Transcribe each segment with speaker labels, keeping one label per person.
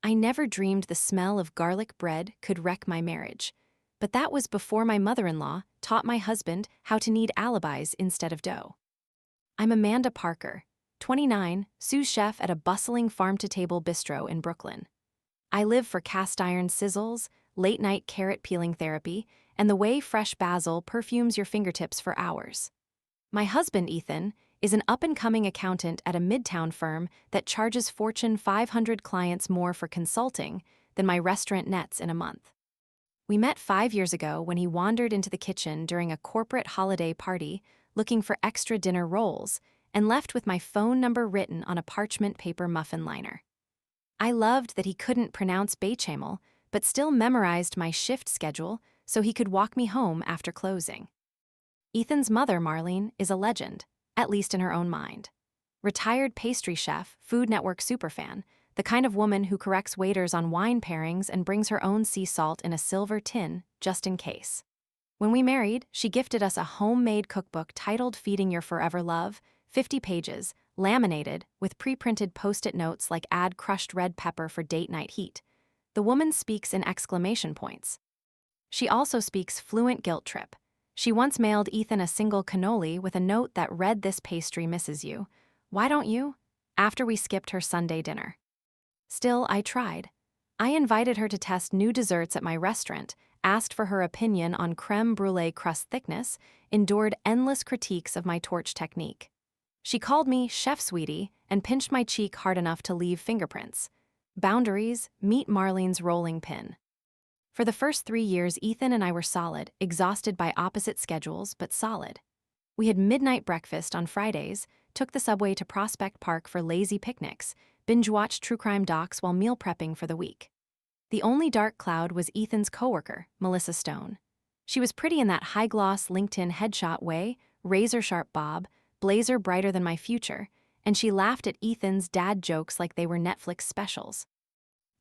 Speaker 1: I never dreamed the smell of garlic bread could wreck my marriage. But that was before my mother-in-law taught my husband how to knead alibis instead of dough. I'm Amanda Parker, 29, sous chef at a bustling farm-to-table bistro in Brooklyn. I live for cast-iron sizzles, late-night carrot peeling therapy, and the way fresh basil perfumes your fingertips for hours. My husband, Ethan, is an up-and-coming accountant at a midtown firm that charges Fortune 500 clients more for consulting than my restaurant nets in a month. We met 5 years ago when he wandered into the kitchen during a corporate holiday party looking for extra dinner rolls and left with my phone number written on a parchment paper muffin liner. I loved that he couldn't pronounce bechamel, but still memorized my shift schedule so he could walk me home after closing. Ethan's mother, Marlene, is a legend, at least in her own mind. Retired pastry chef, Food Network superfan, the kind of woman who corrects waiters on wine pairings and brings her own sea salt in a silver tin, just in case. When we married, she gifted us a homemade cookbook titled Feeding Your Forever Love, 50 pages, laminated, with pre-printed post-it notes like add crushed red pepper for date night heat. The woman speaks in exclamation points. She also speaks fluent guilt trip. She once mailed Ethan a single cannoli with a note that read, "This pastry misses you. Why don't you?" after we skipped her Sunday dinner. Still, I tried. I invited her to test new desserts at my restaurant, asked for her opinion on creme brulee crust thickness, endured endless critiques of my torch technique. She called me Chef Sweetie and pinched my cheek hard enough to leave fingerprints. Boundaries, meet Marlene's rolling pin. For the first 3 years, Ethan and I were solid, exhausted by opposite schedules, but solid. We had midnight breakfast on Fridays, took the subway to Prospect Park for lazy picnics, binge-watched true crime docs while meal prepping for the week. The only dark cloud was Ethan's coworker, Melissa Stone. She was pretty in that high-gloss LinkedIn headshot way, razor-sharp bob, blazer brighter than my future, and she laughed at Ethan's dad jokes like they were Netflix specials.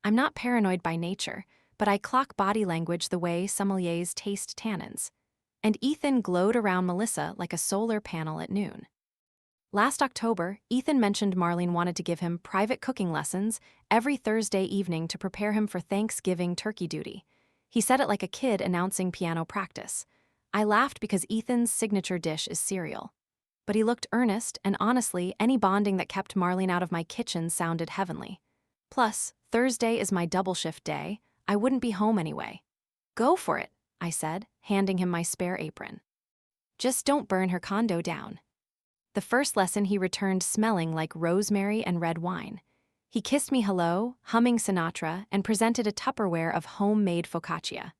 Speaker 1: I'm not paranoid by nature, but I clock body language the way sommeliers taste tannins. And Ethan glowed around Melissa like a solar panel at noon. Last October, Ethan mentioned Marlene wanted to give him private cooking lessons every Thursday evening to prepare him for Thanksgiving turkey duty. He said it like a kid announcing piano practice. I laughed because Ethan's signature dish is cereal. But he looked earnest, and honestly, any bonding that kept Marlene out of my kitchen sounded heavenly. Plus, Thursday is my double shift day. I wouldn't be home anyway. Go for it, I said, handing him my spare apron. Just don't burn her condo down. The first lesson he returned smelling like rosemary and red wine. He kissed me hello, humming Sinatra, and presented a Tupperware of homemade focaccia.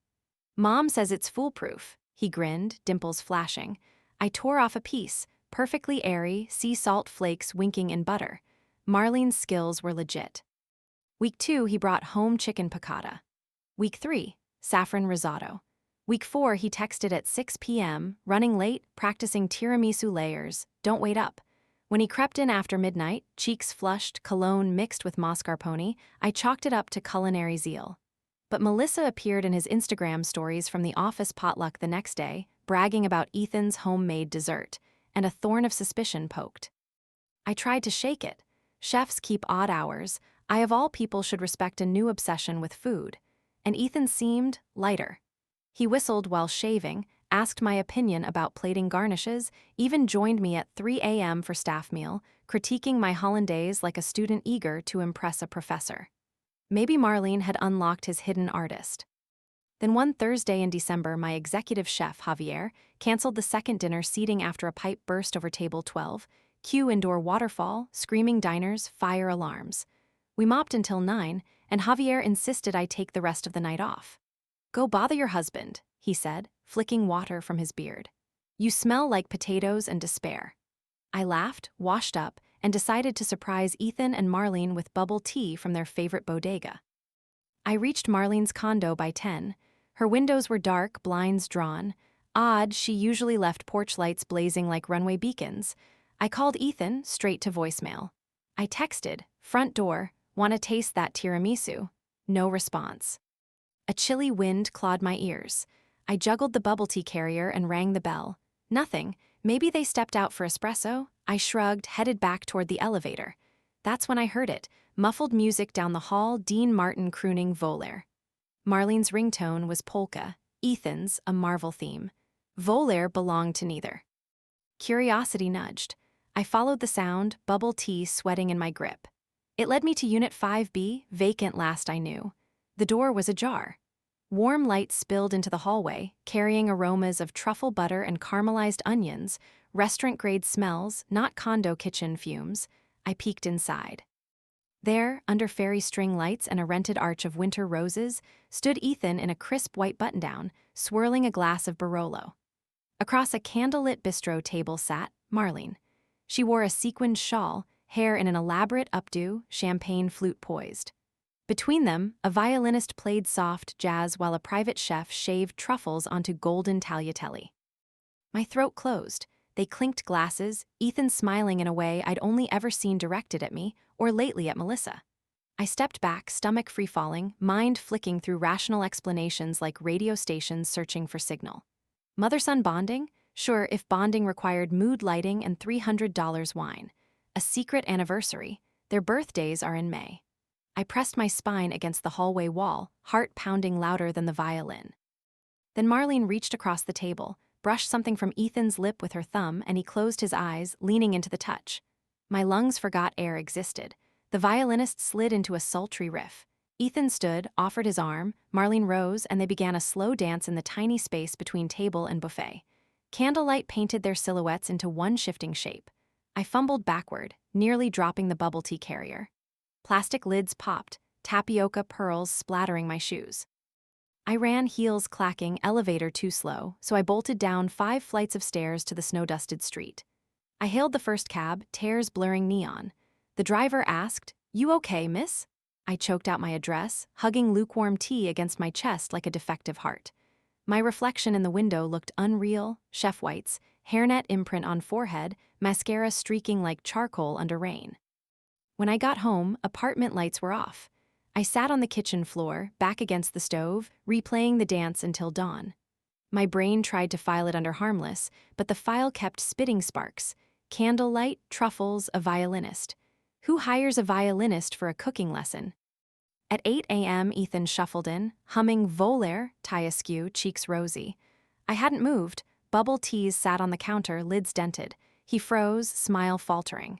Speaker 1: Mom says it's foolproof, he grinned, dimples flashing. I tore off a piece, perfectly airy, sea salt flakes winking in butter. Marlene's skills were legit. Week 2, he brought home chicken piccata. Week 3, saffron risotto. Week 4, he texted at 6 p.m., running late, practicing tiramisu layers, don't wait up. When he crept in after midnight, cheeks flushed, cologne mixed with mascarpone, I chalked it up to culinary zeal. But Melissa appeared in his Instagram stories from the office potluck the next day, bragging about Ethan's homemade dessert, and a thorn of suspicion poked. I tried to shake it. Chefs keep odd hours. I of all people should respect a new obsession with food. And Ethan seemed lighter. He whistled while shaving, asked my opinion about plating garnishes, even joined me at 3 a.m. for staff meal, critiquing my hollandaise like a student eager to impress a professor. Maybe Marlene had unlocked his hidden artist. Then one Thursday in December, my executive chef, Javier, canceled the second dinner seating after a pipe burst over table 12, cue indoor waterfall, screaming diners, fire alarms. We mopped until 9, and Javier insisted I take the rest of the night off. Go bother your husband, he said, flicking water from his beard. You smell like potatoes and despair. I laughed, washed up, and decided to surprise Ethan and Marlene with bubble tea from their favorite bodega. I reached Marlene's condo by 10. Her windows were dark, blinds drawn. Odd, she usually left porch lights blazing like runway beacons. I called Ethan, straight to voicemail. I texted, front door, want to taste that tiramisu? No response. A chilly wind clawed my ears. I juggled the bubble tea carrier and rang the bell. Nothing. Maybe they stepped out for espresso? I shrugged, headed back toward the elevator. That's when I heard it, muffled music down the hall, Dean Martin crooning Volaire. Marlene's ringtone was polka, Ethan's a Marvel theme. Volaire belonged to neither. Curiosity nudged. I followed the sound, bubble tea sweating in my grip. It led me to Unit 5B, vacant last I knew. The door was ajar. Warm light spilled into the hallway, carrying aromas of truffle butter and caramelized onions, restaurant-grade smells, not condo kitchen fumes. I peeked inside. There, under fairy string lights and a rented arch of winter roses, stood Ethan in a crisp white button-down, swirling a glass of Barolo. Across a candlelit bistro table sat Marlene. She wore a sequined shawl, hair in an elaborate updo, champagne flute poised. Between them, a violinist played soft jazz while a private chef shaved truffles onto golden tagliatelle. My throat closed. They clinked glasses, Ethan smiling in a way I'd only ever seen directed at me, or lately at Melissa. I stepped back, stomach free-falling, mind flicking through rational explanations like radio stations searching for signal. Mother-son bonding? Sure, if bonding required mood lighting and $300 wine. A secret anniversary. Their birthdays are in May. I pressed my spine against the hallway wall, heart pounding louder than the violin. Then Marlene reached across the table, brushed something from Ethan's lip with her thumb, and he closed his eyes, leaning into the touch. My lungs forgot air existed. The violinist slid into a sultry riff. Ethan stood, offered his arm, Marlene rose, and they began a slow dance in the tiny space between table and buffet. Candlelight painted their silhouettes into one shifting shape. I fumbled backward, nearly dropping the bubble tea carrier. Plastic lids popped, tapioca pearls splattering my shoes. I ran, heels clacking, elevator too slow, so I bolted down 5 flights of stairs to the snow-dusted street. I hailed the first cab, tears blurring neon. The driver asked, "You okay, miss?" I choked out my address, hugging lukewarm tea against my chest like a defective heart. My reflection in the window looked unreal, chef whites, hairnet imprint on forehead, mascara streaking like charcoal under rain. When I got home, apartment lights were off. I sat on the kitchen floor, back against the stove, replaying the dance until dawn. My brain tried to file it under harmless, but the file kept spitting sparks. Candlelight, truffles, a violinist. Who hires a violinist for a cooking lesson? At 8 a.m., Ethan shuffled in, humming Volaire, tie askew, cheeks rosy. I hadn't moved. Bubble teas sat on the counter, lids dented. He froze, smile faltering.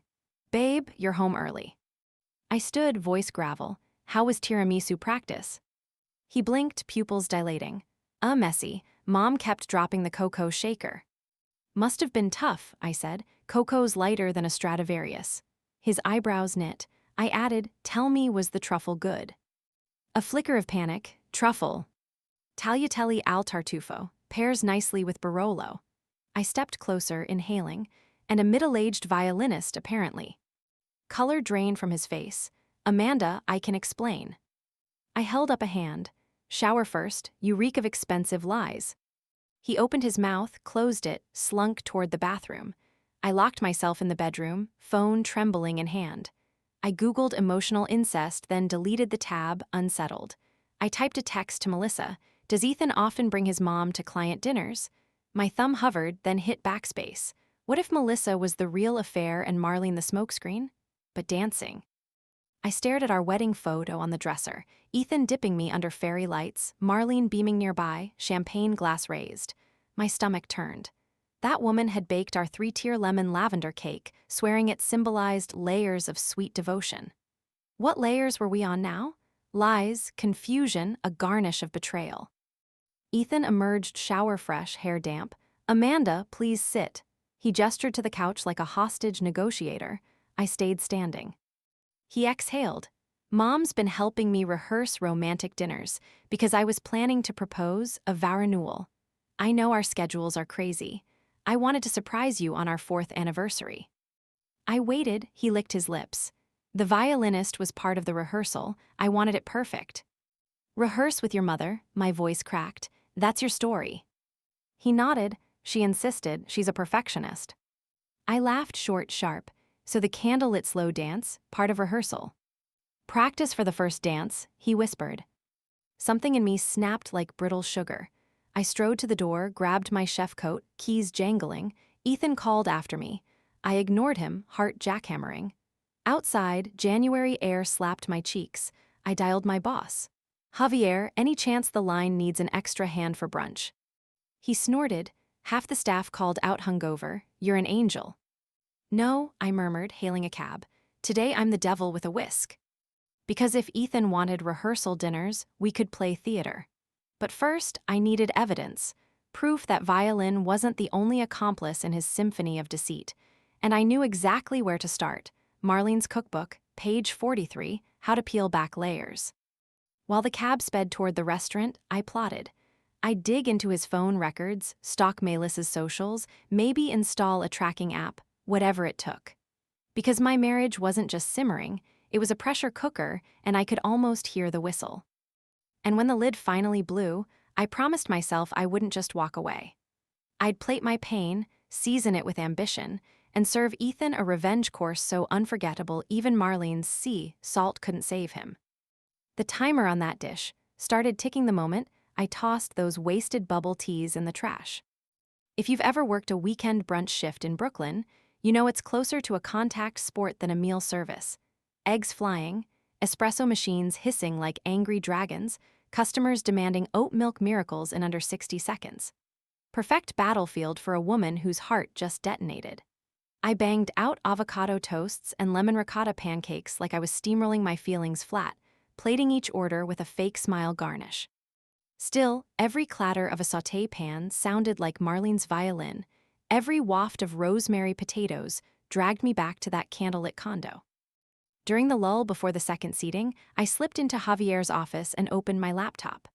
Speaker 1: "Babe, you're home early." I stood, voice gravel. How was tiramisu practice? He blinked, pupils dilating. Messy. Mom kept dropping the cocoa shaker. Must have been tough, I said. Cocoa's lighter than a Stradivarius. His eyebrows knit. I added, "Tell me, was the truffle good?" A flicker of panic. Truffle. Tagliatelle al tartufo. Pairs nicely with Barolo. I stepped closer, inhaling. And a middle-aged violinist, apparently. Color drained from his face. "Amanda, I can explain." I held up a hand. "Shower first, you reek of expensive lies." He opened his mouth, closed it, slunk toward the bathroom. I locked myself in the bedroom, phone trembling in hand. I Googled emotional incest, then deleted the tab, unsettled. I typed a text to Melissa. Does Ethan often bring his mom to client dinners? My thumb hovered, then hit backspace. What if Melissa was the real affair and Marlene the smokescreen? But dancing. I stared at our wedding photo on the dresser, Ethan dipping me under fairy lights, Marlene beaming nearby, champagne glass raised. My stomach turned. That woman had baked our 3-tier lemon lavender cake, swearing it symbolized layers of sweet devotion. What layers were we on now? Lies, confusion, a garnish of betrayal. Ethan emerged shower fresh, hair damp. "Amanda, please sit." He gestured to the couch like a hostage negotiator. I stayed standing. He exhaled. "Mom's been helping me rehearse romantic dinners because I was planning to propose a varenule. I know our schedules are crazy. I wanted to surprise you on our 4th anniversary." I waited, he licked his lips. The violinist was part of the rehearsal. I wanted it perfect. "Rehearse with your mother," my voice cracked. "That's your story." He nodded. She insisted, she's a perfectionist. I laughed short, sharp. So the candlelit slow dance, part of rehearsal. "Practice for the first dance," he whispered. Something in me snapped like brittle sugar. I strode to the door, grabbed my chef coat, keys jangling. Ethan called after me. I ignored him, heart jackhammering. Outside, January air slapped my cheeks. I dialed my boss. Javier, any chance the line needs an extra hand for brunch? He snorted. Half the staff called out hungover. You're an angel. No, I murmured, hailing a cab. Today I'm the devil with a whisk. Because if Ethan wanted rehearsal dinners, we could play theater. But first, I needed evidence. Proof that violin wasn't the only accomplice in his symphony of deceit. And I knew exactly where to start. Marlene's cookbook, page 43, How to Peel Back Layers. While the cab sped toward the restaurant, I plotted. I'd dig into his phone records, stalk Melis's socials, maybe install a tracking app, whatever it took. Because my marriage wasn't just simmering, it was a pressure cooker, and I could almost hear the whistle. And when the lid finally blew, I promised myself I wouldn't just walk away. I'd plate my pain, season it with ambition, and serve Ethan a revenge course so unforgettable even Marlene's sea salt couldn't save him. The timer on that dish started ticking the moment I tossed those wasted bubble teas in the trash. If you've ever worked a weekend brunch shift in Brooklyn, you know it's closer to a contact sport than a meal service. Eggs flying, espresso machines hissing like angry dragons, customers demanding oat milk miracles in under 60 seconds. Perfect battlefield for a woman whose heart just detonated. I banged out avocado toasts and lemon ricotta pancakes like I was steamrolling my feelings flat, plating each order with a fake smile garnish. Still, every clatter of a sauté pan sounded like Marlene's violin. Every waft of rosemary potatoes dragged me back to that candlelit condo. During the lull before the second seating, I slipped into Javier's office and opened my laptop.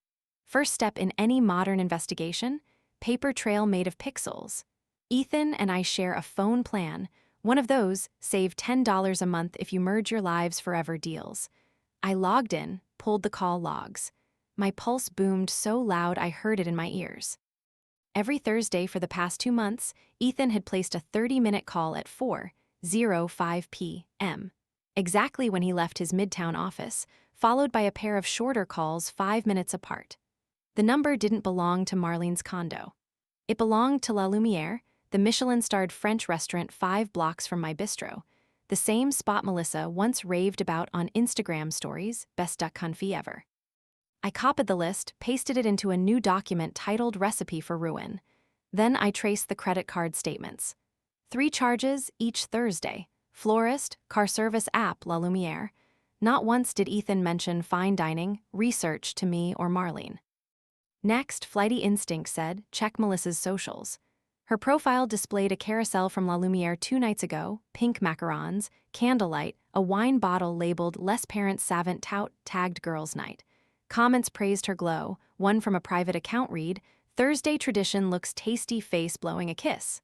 Speaker 1: First step in any modern investigation, paper trail made of pixels. Ethan and I share a phone plan, one of those save $10 a month if you merge your lives forever deals. I logged in, pulled the call logs. My pulse boomed so loud I heard it in my ears. Every Thursday for the past 2 months, Ethan had placed a 30-minute call at 4:05 p.m., exactly when he left his Midtown office, followed by a pair of shorter calls 5 minutes apart. The number didn't belong to Marlene's condo. It belonged to La Lumiere, the Michelin-starred French restaurant 5 blocks from my bistro, the same spot Melissa once raved about on Instagram stories, best duck confit ever. I copied the list, pasted it into a new document titled Recipe for Ruin. Then I traced the credit card statements. 3 charges each Thursday. Florist, car service app La Lumiere. Not once did Ethan mention fine dining, research to me or Marlene. Next, Flighty Instinct said, check Melissa's socials. Her profile displayed a carousel from La Lumiere 2 nights ago, pink macarons, candlelight, a wine bottle labeled Les Parents Savant Tout, tagged Girls' Night. Comments praised her glow, one from a private account read, Thursday tradition looks tasty face blowing a kiss.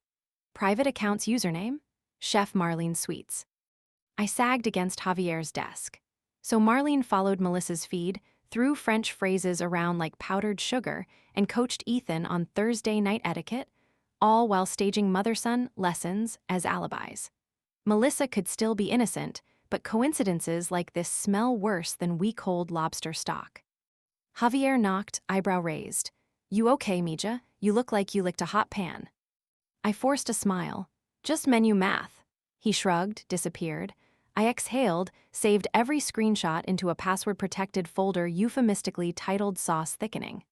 Speaker 1: Private account's username? Chef Marlene Sweets. I sagged against Javier's desk. So Marlene followed Melissa's feed, threw French phrases around like powdered sugar, and coached Ethan on Thursday night etiquette, all while staging mother-son lessons as alibis. Melissa could still be innocent, but coincidences like this smell worse than week-old lobster stock. Javier knocked, eyebrow raised. You okay, Mija? You look like you licked a hot pan. I forced a smile. Just menu math. He shrugged, disappeared. I exhaled, saved every screenshot into a password-protected folder euphemistically titled Sauce Thickening.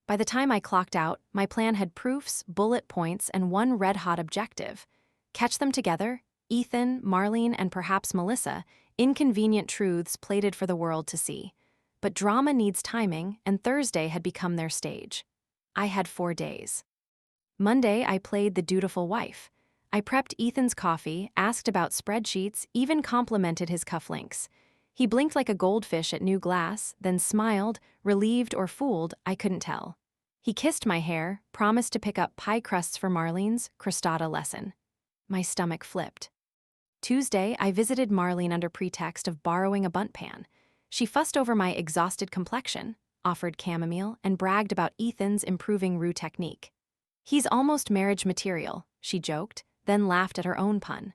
Speaker 1: By the time I clocked out, my plan had proofs, bullet points, and one red-hot objective. Catch them together, Ethan, Marlene, and perhaps Melissa, inconvenient truths plated for the world to see. But drama needs timing, and Thursday had become their stage. I had 4 days. Monday, I played the dutiful wife. I prepped Ethan's coffee, asked about spreadsheets, even complimented his cufflinks. He blinked like a goldfish at new glass, then smiled, relieved or fooled, I couldn't tell. He kissed my hair, promised to pick up pie crusts for Marlene's crostata lesson. My stomach flipped. Tuesday, I visited Marlene under pretext of borrowing a bundt pan. She fussed over my exhausted complexion, offered chamomile, and bragged about Ethan's improving roux technique. He's almost marriage material, she joked, then laughed at her own pun.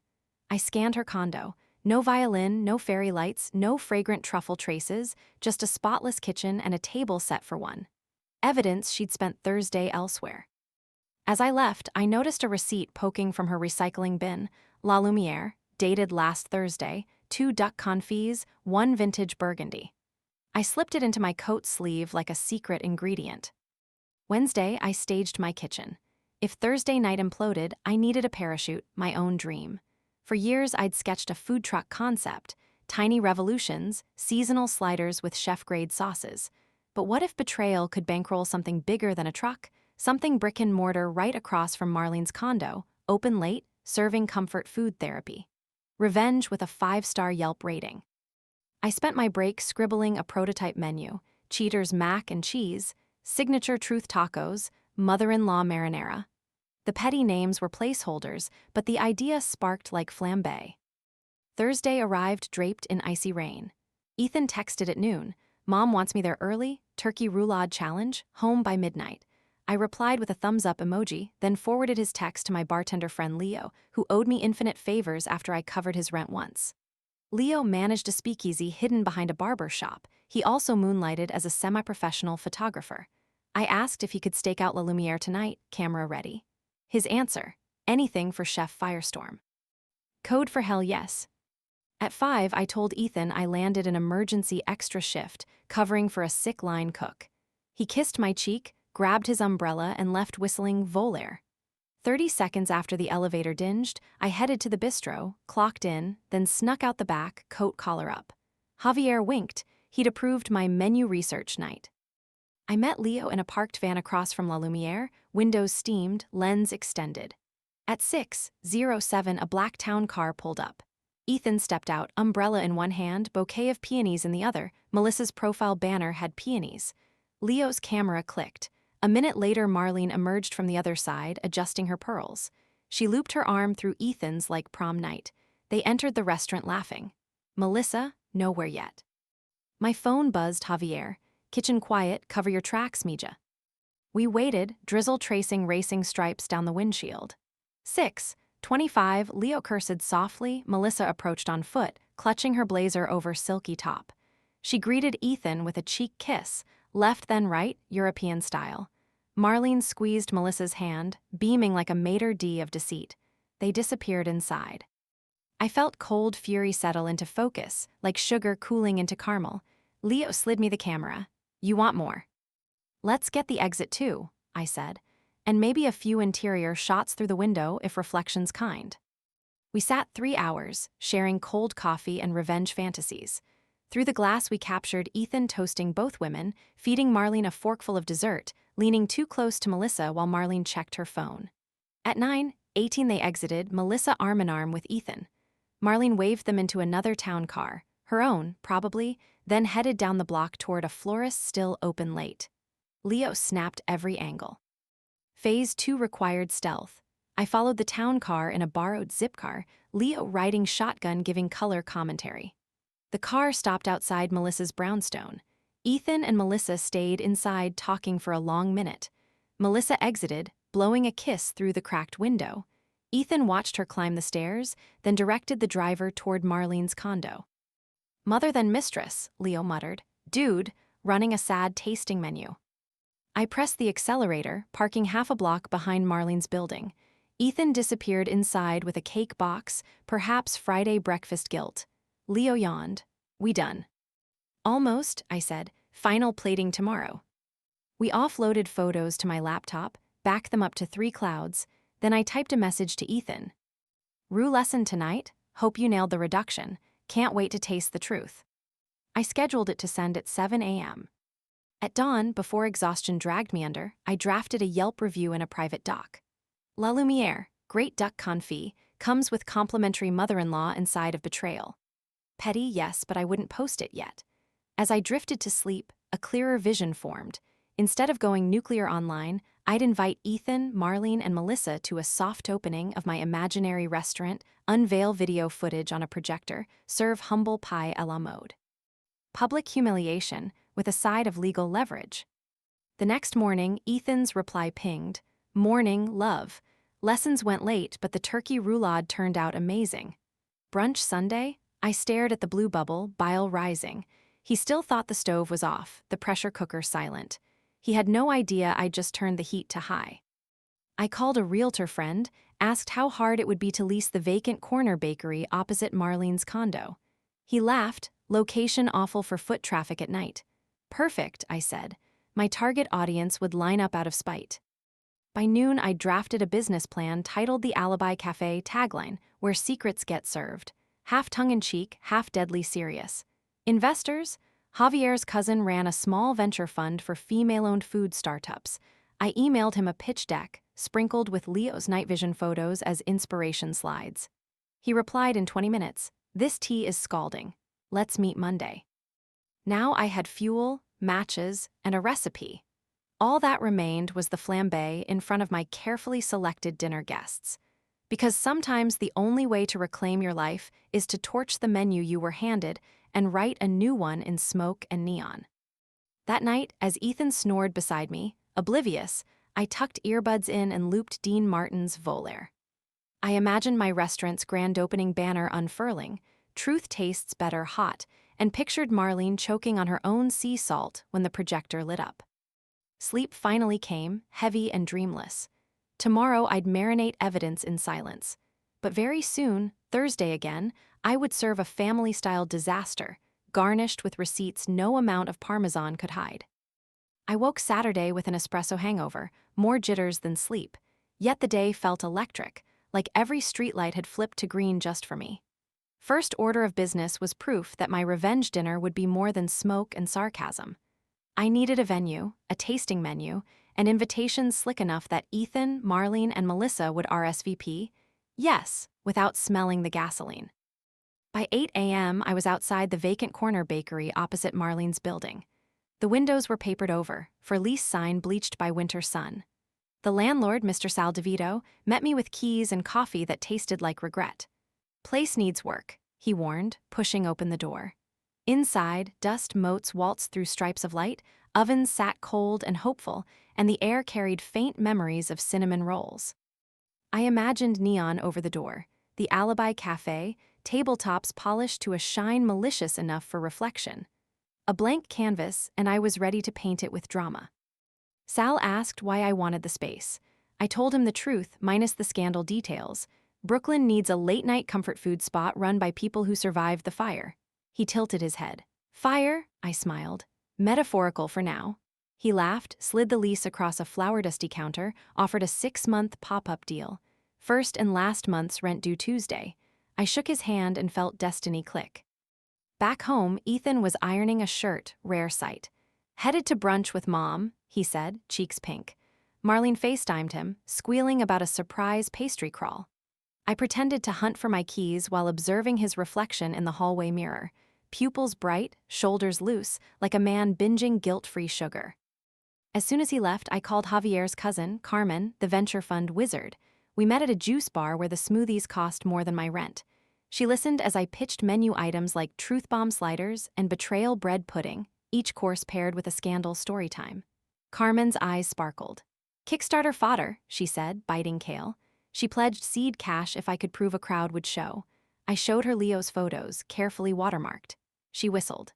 Speaker 1: I scanned her condo. No violin, no fairy lights, no fragrant truffle traces, just a spotless kitchen and a table set for one. Evidence she'd spent Thursday elsewhere. As I left, I noticed a receipt poking from her recycling bin, La Lumiere, dated last Thursday, 2 duck confits, 1 vintage burgundy. I slipped it into my coat sleeve like a secret ingredient. Wednesday, I staged my kitchen. If Thursday night imploded, I needed a parachute, my own dream. For years, I'd sketched a food truck concept, tiny revolutions, seasonal sliders with chef-grade sauces. But what if Betrayal could bankroll something bigger than a truck? Something brick and mortar right across from Marlene's condo, open late, serving comfort food therapy. Revenge with a 5-star Yelp rating. I spent my break scribbling a prototype menu: Cheater's mac and cheese, signature truth tacos, mother-in-law marinara. The petty names were placeholders, but the idea sparked like flambe. Thursday arrived draped in icy rain. Ethan texted at noon, "Mom wants me there early, turkey roulade challenge, home by midnight." I replied with a thumbs-up emoji, then forwarded his text to my bartender friend Leo, who owed me infinite favors after I covered his rent once. Leo managed a speakeasy hidden behind a barber shop. He also moonlighted as a semi-professional photographer. I asked if he could stake out La Lumiere tonight, camera ready. His answer: anything for Chef Firestorm. Code for hell yes. At 5, I told Ethan I landed an emergency extra shift, covering for a sick line cook. He kissed my cheek, grabbed his umbrella, and left whistling Volaire. 30 seconds after the elevator dinged, I headed to the bistro, clocked in, then snuck out the back, coat collar up. Javier winked. He'd approved my menu research night. I met Leo in a parked van across from La Lumiere, windows steamed, lens extended. At 6:07, a black town car pulled up. Ethan stepped out, umbrella in one hand, bouquet of peonies in the other. Melissa's profile banner had peonies. Leo's camera clicked. A minute later, Marlene emerged from the other side, adjusting her pearls. She looped her arm through Ethan's like prom night. They entered the restaurant laughing. Melissa, nowhere yet. My phone buzzed Javier. "Kitchen quiet, cover your tracks, Mija." We waited, drizzle tracing racing stripes down the windshield. 6:25, Leo cursed softly. Melissa approached on foot, clutching her blazer over silky top. She greeted Ethan with a cheek kiss, left then right, European style. Marlene squeezed Melissa's hand, beaming like a maitre d' of deceit. They disappeared inside. I felt cold fury settle into focus, like sugar cooling into caramel. Leo slid me the camera. "You want more?" "Let's get the exit too," I said, "and maybe a few interior shots through the window if reflection's kind." We sat 3 hours, sharing cold coffee and revenge fantasies. Through the glass we captured Ethan toasting both women, feeding Marlene a forkful of dessert, leaning too close to Melissa while Marlene checked her phone. At 9:18 they exited, Melissa arm in arm with Ethan. Marlene waved them into another town car, her own, probably, then headed down the block toward a florist still open late. Leo snapped every angle. Phase 2 required stealth. I followed the town car in a borrowed zip car, Leo riding shotgun giving color commentary. The car stopped outside Melissa's brownstone. Ethan and Melissa stayed inside talking for a long minute. Melissa exited, blowing a kiss through the cracked window. Ethan watched her climb the stairs, then directed the driver toward Marlene's condo. "Mother than mistress," Leo muttered. "Dude, running a sad tasting menu." I pressed the accelerator, parking half a block behind Marlene's building. Ethan disappeared inside with a cake box, perhaps Friday breakfast guilt. Leo yawned. "We done." "Almost," I said. "Final plating tomorrow." We offloaded photos to my laptop, backed them up to 3 clouds, then I typed a message to Ethan. "Roux lesson tonight? Hope you nailed the reduction. Can't wait to taste the truth." I scheduled it to send at 7 a.m. At dawn, before exhaustion dragged me under, I drafted a Yelp review in a private doc. La Lumiere, great duck confit, comes with complimentary mother-in-law inside of Betrayal. Petty, yes, but I wouldn't post it yet. As I drifted to sleep, a clearer vision formed. Instead of going nuclear online, I'd invite Ethan, Marlene, and Melissa to a soft opening of my imaginary restaurant, unveil video footage on a projector, serve humble pie a la mode. Public humiliation, with a side of legal leverage. The next morning, Ethan's reply pinged. "Morning, love. Lessons went late, but the turkey roulade turned out amazing." Brunch Sunday? I stared at the blue bubble, bile rising. He still thought the stove was off, the pressure cooker silent. He had no idea I'd just turned the heat to high. I called a realtor friend, asked how hard it would be to lease the vacant corner bakery opposite Marlene's condo. He laughed, location awful for foot traffic at night. Perfect, I said. My target audience would line up out of spite. By noon, I drafted a business plan titled the Alibi Café tagline, where secrets get served. Half tongue-in-cheek, half deadly serious. Investors? Javier's cousin ran a small venture fund for female-owned food startups. I emailed him a pitch deck, sprinkled with Leo's night vision photos as inspiration slides. He replied in 20 minutes, "This tea is scalding. Let's meet Monday." Now I had fuel, matches, and a recipe. All that remained was the flambé in front of my carefully selected dinner guests. Because sometimes the only way to reclaim your life is to torch the menu you were handed and write a new one in smoke and neon. That night, as Ethan snored beside me, oblivious, I tucked earbuds in and looped Dean Martin's Volare. I imagined my restaurant's grand opening banner unfurling, "Truth tastes better hot," and pictured Marlene choking on her own sea salt when the projector lit up. Sleep finally came, heavy and dreamless. Tomorrow I'd marinate evidence in silence. But very soon, Thursday again, I would serve a family-style disaster, garnished with receipts no amount of Parmesan could hide. I woke Saturday with an espresso hangover, more jitters than sleep. Yet the day felt electric, like every streetlight had flipped to green just for me. First order of business was proof that my revenge dinner would be more than smoke and sarcasm. I needed a venue, a tasting menu, and invitations slick enough that Ethan, Marlene, and Melissa would RSVP. Yes, without smelling the gasoline. By 8 a.m., I was outside the vacant corner bakery opposite Marlene's building. The windows were papered over, for lease sign bleached by winter sun. The landlord, Mr. Sal DeVito, met me with keys and coffee that tasted like regret. "Place needs work," he warned, pushing open the door. Inside, dust motes waltzed through stripes of light, ovens sat cold and hopeful, and the air carried faint memories of cinnamon rolls. I imagined neon over the door, the Alibi Café, tabletops polished to a shine malicious enough for reflection. A blank canvas, and I was ready to paint it with drama. Sal asked why I wanted the space. I told him the truth, minus the scandal details. Brooklyn needs a late-night comfort food spot run by people who survived the fire. He tilted his head. "Fire?" I smiled. "Metaphorical for now." He laughed, slid the lease across a flour-dusty counter, offered a 6-month pop-up deal. First and last month's rent due Tuesday. I shook his hand and felt destiny click. Back home, Ethan was ironing a shirt, rare sight. "Headed to brunch with Mom," he said, cheeks pink. Marlene FaceTimed him, squealing about a surprise pastry crawl. I pretended to hunt for my keys while observing his reflection in the hallway mirror. Pupils bright, shoulders loose, like a man binging guilt-free sugar. As soon as he left, I called Javier's cousin, Carmen, the venture fund wizard. We met at a juice bar where the smoothies cost more than my rent. She listened as I pitched menu items like Truth Bomb sliders and Betrayal bread pudding, each course paired with a scandal story time. Carmen's eyes sparkled. "Kickstarter fodder," she said, biting kale. She pledged seed cash if I could prove a crowd would show. I showed her Leo's photos, carefully watermarked. She whistled.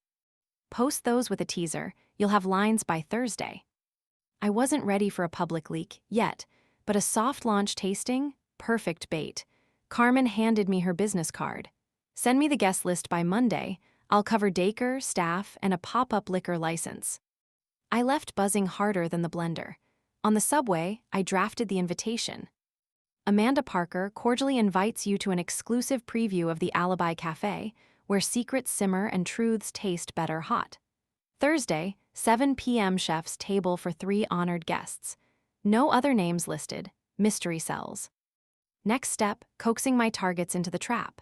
Speaker 1: "Post those with a teaser. You'll have lines by Thursday." I wasn't ready for a public leak yet, but a soft launch tasting? Perfect bait. Carmen handed me her business card. "Send me the guest list by Monday. I'll cover Dacre, staff, and a pop-up liquor license." I left buzzing harder than the blender. On the subway, I drafted the invitation. "Amanda Parker cordially invites you to an exclusive preview of the Alibi Café, where secrets simmer and truths taste better hot. Thursday, 7 p.m. chef's table for 3 honored guests. No other names listed, mystery cells." Next step, coaxing my targets into the trap.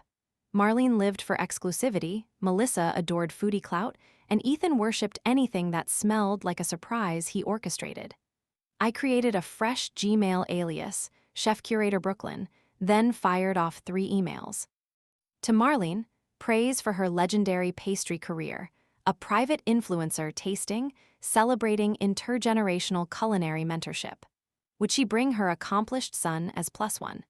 Speaker 1: Marlene lived for exclusivity, Melissa adored foodie clout, and Ethan worshipped anything that smelled like a surprise he orchestrated. I created a fresh Gmail alias, Chef Curator Brooklyn, then fired off 3 emails. To Marlene, praise for her legendary pastry career, a private influencer tasting, celebrating intergenerational culinary mentorship. Would she bring her accomplished son as +1?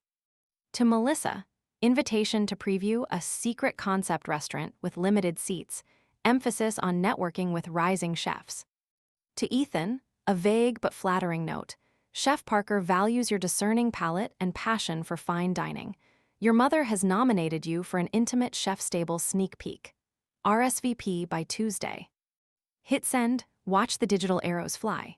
Speaker 1: To Melissa, invitation to preview a secret concept restaurant with limited seats, emphasis on networking with rising chefs. To Ethan, a vague but flattering note. Chef Parker values your discerning palate and passion for fine dining. Your mother has nominated you for an intimate chef stable sneak peek. RSVP by Tuesday. Hit send, watch the digital arrows fly.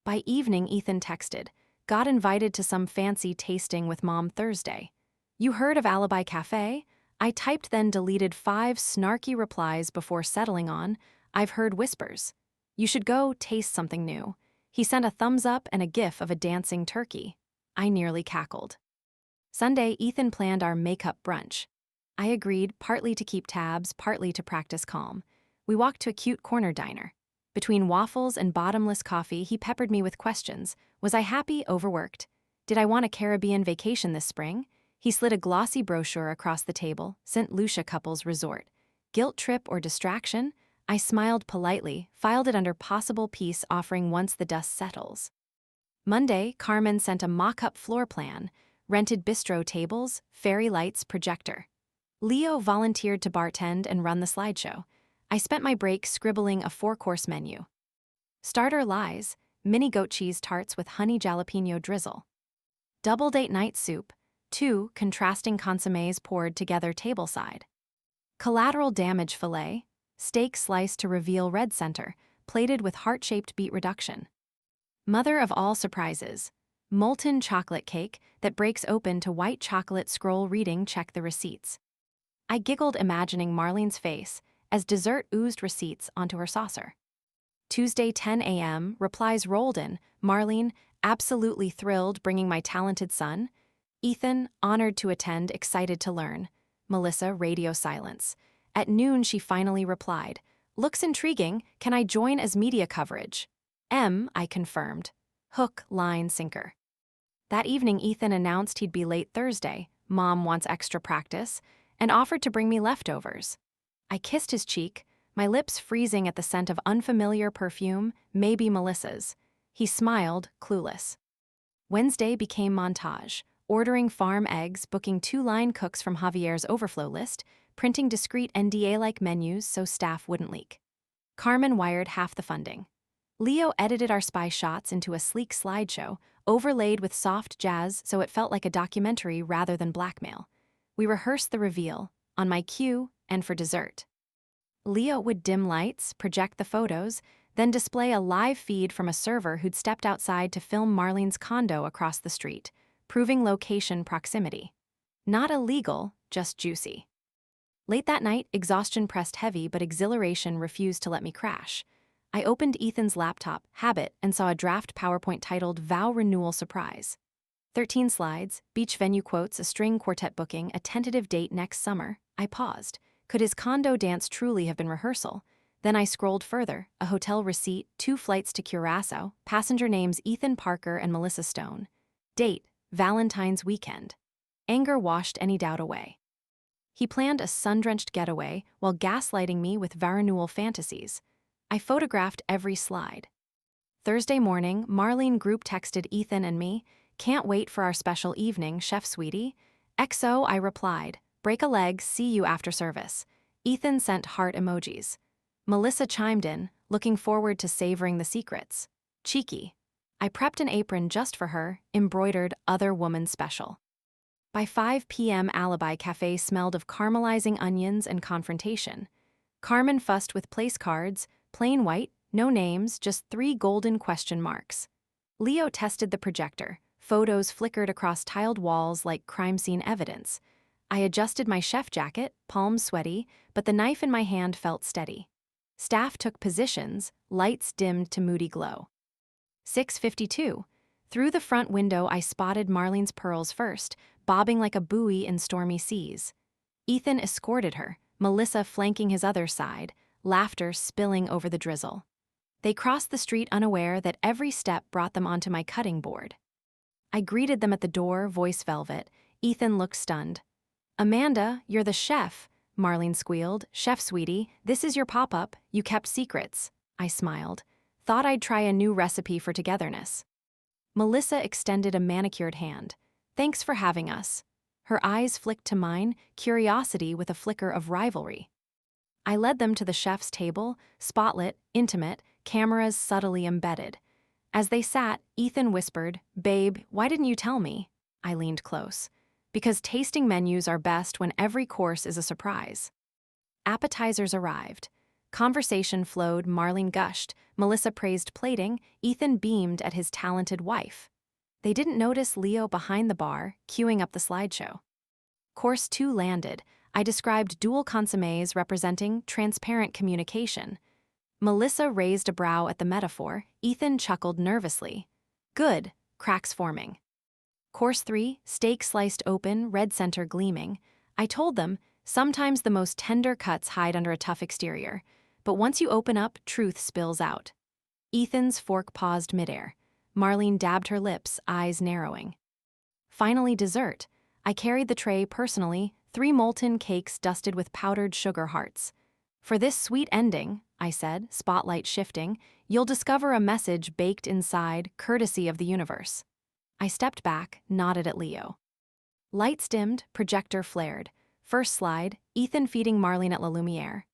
Speaker 1: By evening, Ethan texted, got invited to some fancy tasting with Mom Thursday. You heard of Alibi Café? I typed then deleted 5 snarky replies before settling on, I've heard whispers. You should go taste something new. He sent a thumbs up and a gif of a dancing turkey. I nearly cackled. Sunday, Ethan planned our makeup brunch. I agreed, partly to keep tabs, partly to practice calm. We walked to a cute corner diner. Between waffles and bottomless coffee, he peppered me with questions. Was I happy, overworked? Did I want a Caribbean vacation this spring? He slid a glossy brochure across the table, St. Lucia Couples Resort. Guilt trip or distraction? I smiled politely, filed it under possible peace offering once the dust settles. Monday, Carmen sent a mock-up floor plan, rented bistro tables, fairy lights, projector. Leo volunteered to bartend and run the slideshow. I spent my break scribbling a 4-course menu. Starter lies, mini goat cheese tarts with honey jalapeno drizzle. Double date night soup, 2 contrasting consommes poured together tableside. Collateral damage fillet, steak sliced to reveal red center, plated with heart-shaped beet reduction. Mother of all surprises, molten chocolate cake that breaks open to white chocolate scroll reading check the receipts. I giggled imagining Marlene's face as dessert oozed receipts onto her saucer. Tuesday 10 a.m., replies rolled in, Marlene, absolutely thrilled bringing my talented son. Ethan, honored to attend, excited to learn. Melissa, radio silence. At noon she finally replied, looks intriguing, can I join as media coverage? I confirmed. Hook, line, sinker. That evening Ethan announced he'd be late Thursday, Mom wants extra practice, and offered to bring me leftovers. I kissed his cheek, my lips freezing at the scent of unfamiliar perfume, maybe Melissa's. He smiled, clueless. Wednesday became montage, ordering farm eggs, booking 2 line cooks from Javier's overflow list, printing discreet NDA-like menus so staff wouldn't leak. Carmen wired half the funding. Leo edited our spy shots into a sleek slideshow, overlaid with soft jazz so it felt like a documentary rather than blackmail. We rehearsed the reveal, on my cue, and for dessert. Leo would dim lights, project the photos, then display a live feed from a server who'd stepped outside to film Marlene's condo across the street, proving location proximity. Not illegal, just juicy. Late that night, exhaustion pressed heavy, but exhilaration refused to let me crash. I opened Ethan's laptop, Habit, and saw a draft PowerPoint titled Vow Renewal Surprise. 13 slides, beach venue quotes, a string quartet booking, a tentative date next summer. I paused. Could his condo dance truly have been rehearsal? Then I scrolled further, a hotel receipt, 2 flights to Curaçao, passenger names Ethan Parker and Melissa Stone. Date, Valentine's weekend. Anger washed any doubt away. He planned a sun-drenched getaway while gaslighting me with Varenewal fantasies. I photographed every slide. Thursday morning, Marlene group texted Ethan and me, can't wait for our special evening, chef sweetie. XO, I replied, break a leg, see you after service. Ethan sent heart emojis. Melissa chimed in, looking forward to savoring the secrets. Cheeky. I prepped an apron just for her, embroidered other woman special. By 5 p.m. Alibi Café smelled of caramelizing onions and confrontation. Carmen fussed with place cards, plain white, no names, just 3 golden question marks. Leo tested the projector. Photos flickered across tiled walls like crime scene evidence. I adjusted my chef jacket, palms sweaty, but the knife in my hand felt steady. Staff took positions, lights dimmed to moody glow. 6:52. Through the front window I spotted Marlene's pearls first, bobbing like a buoy in stormy seas. Ethan escorted her, Melissa flanking his other side, laughter spilling over the drizzle. They crossed the street unaware that every step brought them onto my cutting board. I greeted them at the door, voice velvet. Ethan looked stunned. Amanda, you're the chef, Marlene squealed. Chef sweetie, this is your pop-up, you kept secrets. I smiled. Thought I'd try a new recipe for togetherness. Melissa extended a manicured hand. Thanks for having us. Her eyes flicked to mine, curiosity with a flicker of rivalry. I led them to the chef's table, spotlit, intimate, cameras subtly embedded. As they sat, Ethan whispered, Babe, why didn't you tell me? I leaned close. Because tasting menus are best when every course is a surprise. Appetizers arrived. Conversation flowed, Marlene gushed, Melissa praised plating, Ethan beamed at his talented wife. They didn't notice Leo behind the bar, queuing up the slideshow. Course 2 landed. I described dual consommes representing transparent communication. Melissa raised a brow at the metaphor, Ethan chuckled nervously. Good, cracks forming. Course 3, steak sliced open, red center gleaming. I told them, sometimes the most tender cuts hide under a tough exterior, but once you open up, truth spills out. Ethan's fork paused midair. Marlene dabbed her lips, eyes narrowing. Finally, dessert. I carried the tray personally, 3 molten cakes dusted with powdered sugar hearts. For this sweet ending, I said, spotlight shifting, you'll discover a message baked inside, courtesy of the universe. I stepped back, nodded at Leo. Lights dimmed, projector flared. First slide, Ethan feeding Marlene at La Lumiere.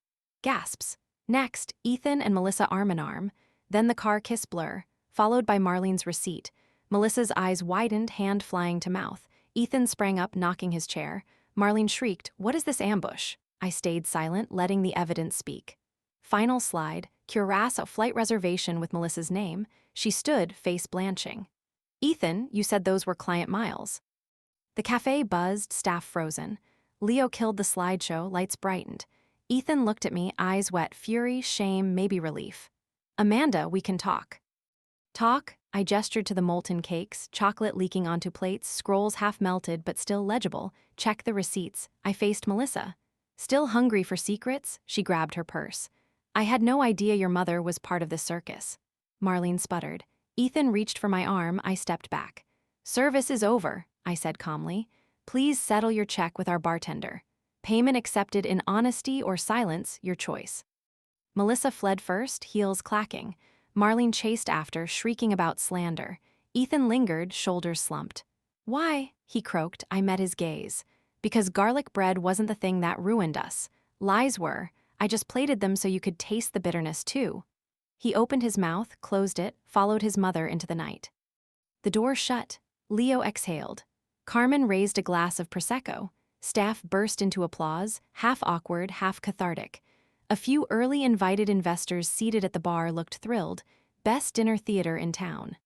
Speaker 1: Gasps. Next, Ethan and Melissa arm in arm. Then the car kiss blur, followed by Marlene's receipt. Melissa's eyes widened, hand flying to mouth. Ethan sprang up, knocking his chair. Marlene shrieked, "What is this ambush?" I stayed silent, letting the evidence speak. Final slide, cuirass, a flight reservation with Melissa's name. She stood, face blanching. "Ethan, you said those were client miles." The café buzzed, staff frozen. Leo killed the slideshow, lights brightened. Ethan looked at me, eyes wet, fury, shame, maybe relief. "Amanda, we can talk." "Talk?" I gestured to the molten cakes, chocolate leaking onto plates, scrolls half melted but still legible. Check the receipts. I faced Melissa. "Still hungry for secrets?" She grabbed her purse. "I had no idea your mother was part of this circus." Marlene sputtered. Ethan reached for my arm, I stepped back. "Service is over," I said calmly. "Please settle your check with our bartender. Payment accepted in honesty or silence, your choice." Melissa fled first, heels clacking. Marlene chased after, shrieking about slander. Ethan lingered, shoulders slumped. "Why?" he croaked. I met his gaze. "Because garlic bread wasn't the thing that ruined us. Lies were. I just plated them so you could taste the bitterness too." He opened his mouth, closed it, followed his mother into the night. The door shut. Leo exhaled. Carmen raised a glass of Prosecco. Staff burst into applause, half awkward, half cathartic. A few early invited investors seated at the bar looked thrilled. Best dinner theater in town.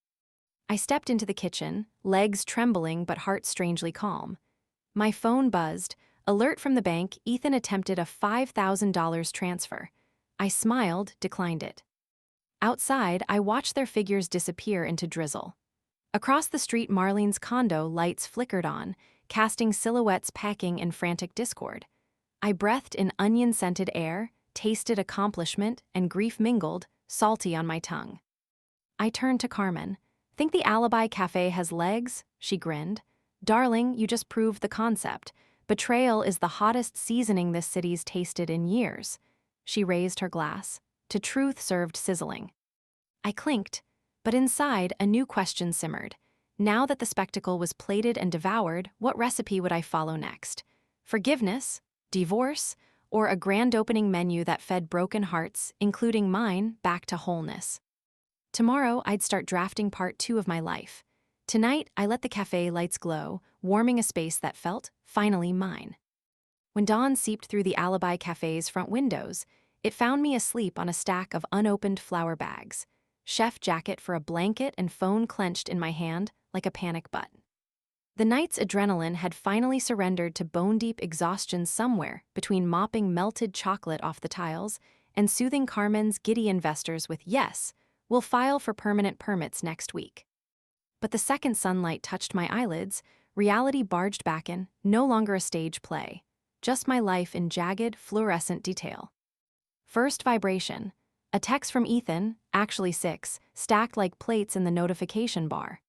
Speaker 1: I stepped into the kitchen, legs trembling but heart strangely calm. My phone buzzed. Alert from the bank, Ethan attempted a $5,000 transfer. I smiled, declined it. Outside, I watched their figures disappear into drizzle. Across the street, Marlene's condo lights flickered on, casting silhouettes packing in frantic discord. I breathed in onion-scented air, tasted accomplishment, and grief mingled, salty on my tongue. I turned to Carmen. "Think the Alibi Cafe has legs?" She grinned. "Darling, you just proved the concept. Betrayal is the hottest seasoning this city's tasted in years." She raised her glass. To truth served sizzling. I clinked, but inside a new question simmered. Now that the spectacle was plated and devoured, what recipe would I follow next? Forgiveness? Divorce? Or a grand opening menu that fed broken hearts, including mine, back to wholeness? Tomorrow, I'd start drafting part 2 of my life. Tonight, I let the cafe lights glow, warming a space that felt, finally, mine. When dawn seeped through the Alibi Cafe's front windows, it found me asleep on a stack of unopened flour bags, chef jacket for a blanket and phone clenched in my hand like a panic button. The night's adrenaline had finally surrendered to bone-deep exhaustion somewhere between mopping melted chocolate off the tiles and soothing Carmen's giddy investors with, "Yes, we'll file for permanent permits next week." But the second sunlight touched my eyelids, reality barged back in, no longer a stage play, just my life in jagged, fluorescent detail. First vibration, a text from Ethan, actually 6, stacked like plates in the notification bar.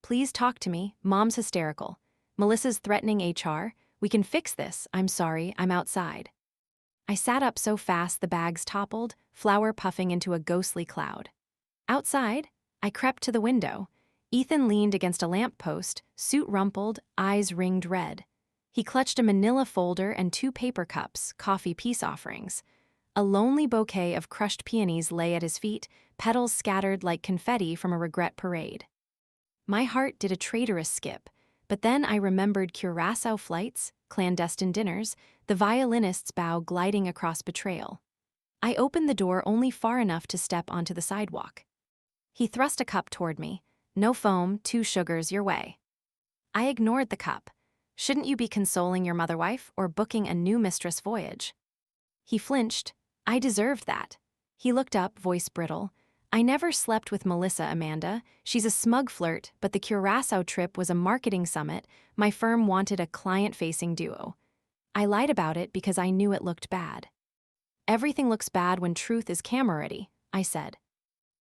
Speaker 1: "Please talk to me, Mom's hysterical. Melissa's threatening HR. We can fix this. I'm sorry, I'm outside." I sat up so fast the bags toppled, flour puffing into a ghostly cloud. Outside, I crept to the window. Ethan leaned against a lamppost, suit rumpled, eyes ringed red. He clutched a manila folder and 2 paper cups, coffee peace offerings. A lonely bouquet of crushed peonies lay at his feet, petals scattered like confetti from a regret parade. My heart did a traitorous skip, But then I remembered Curaçao flights, clandestine dinners, the violinist's bow gliding across Betrayal. I opened the door only far enough to step onto the sidewalk. He thrust a cup toward me. No foam, 2 sugars your way. I ignored the cup. Shouldn't you be consoling your mother-wife or booking a new mistress voyage? He flinched. I deserved that. He looked up, voice brittle. I never slept with Melissa, Amanda. She's a smug flirt, but the Curaçao trip was a marketing summit. My firm wanted a client-facing duo. I lied about it because I knew it looked bad. Everything looks bad when truth is camera-ready, I said.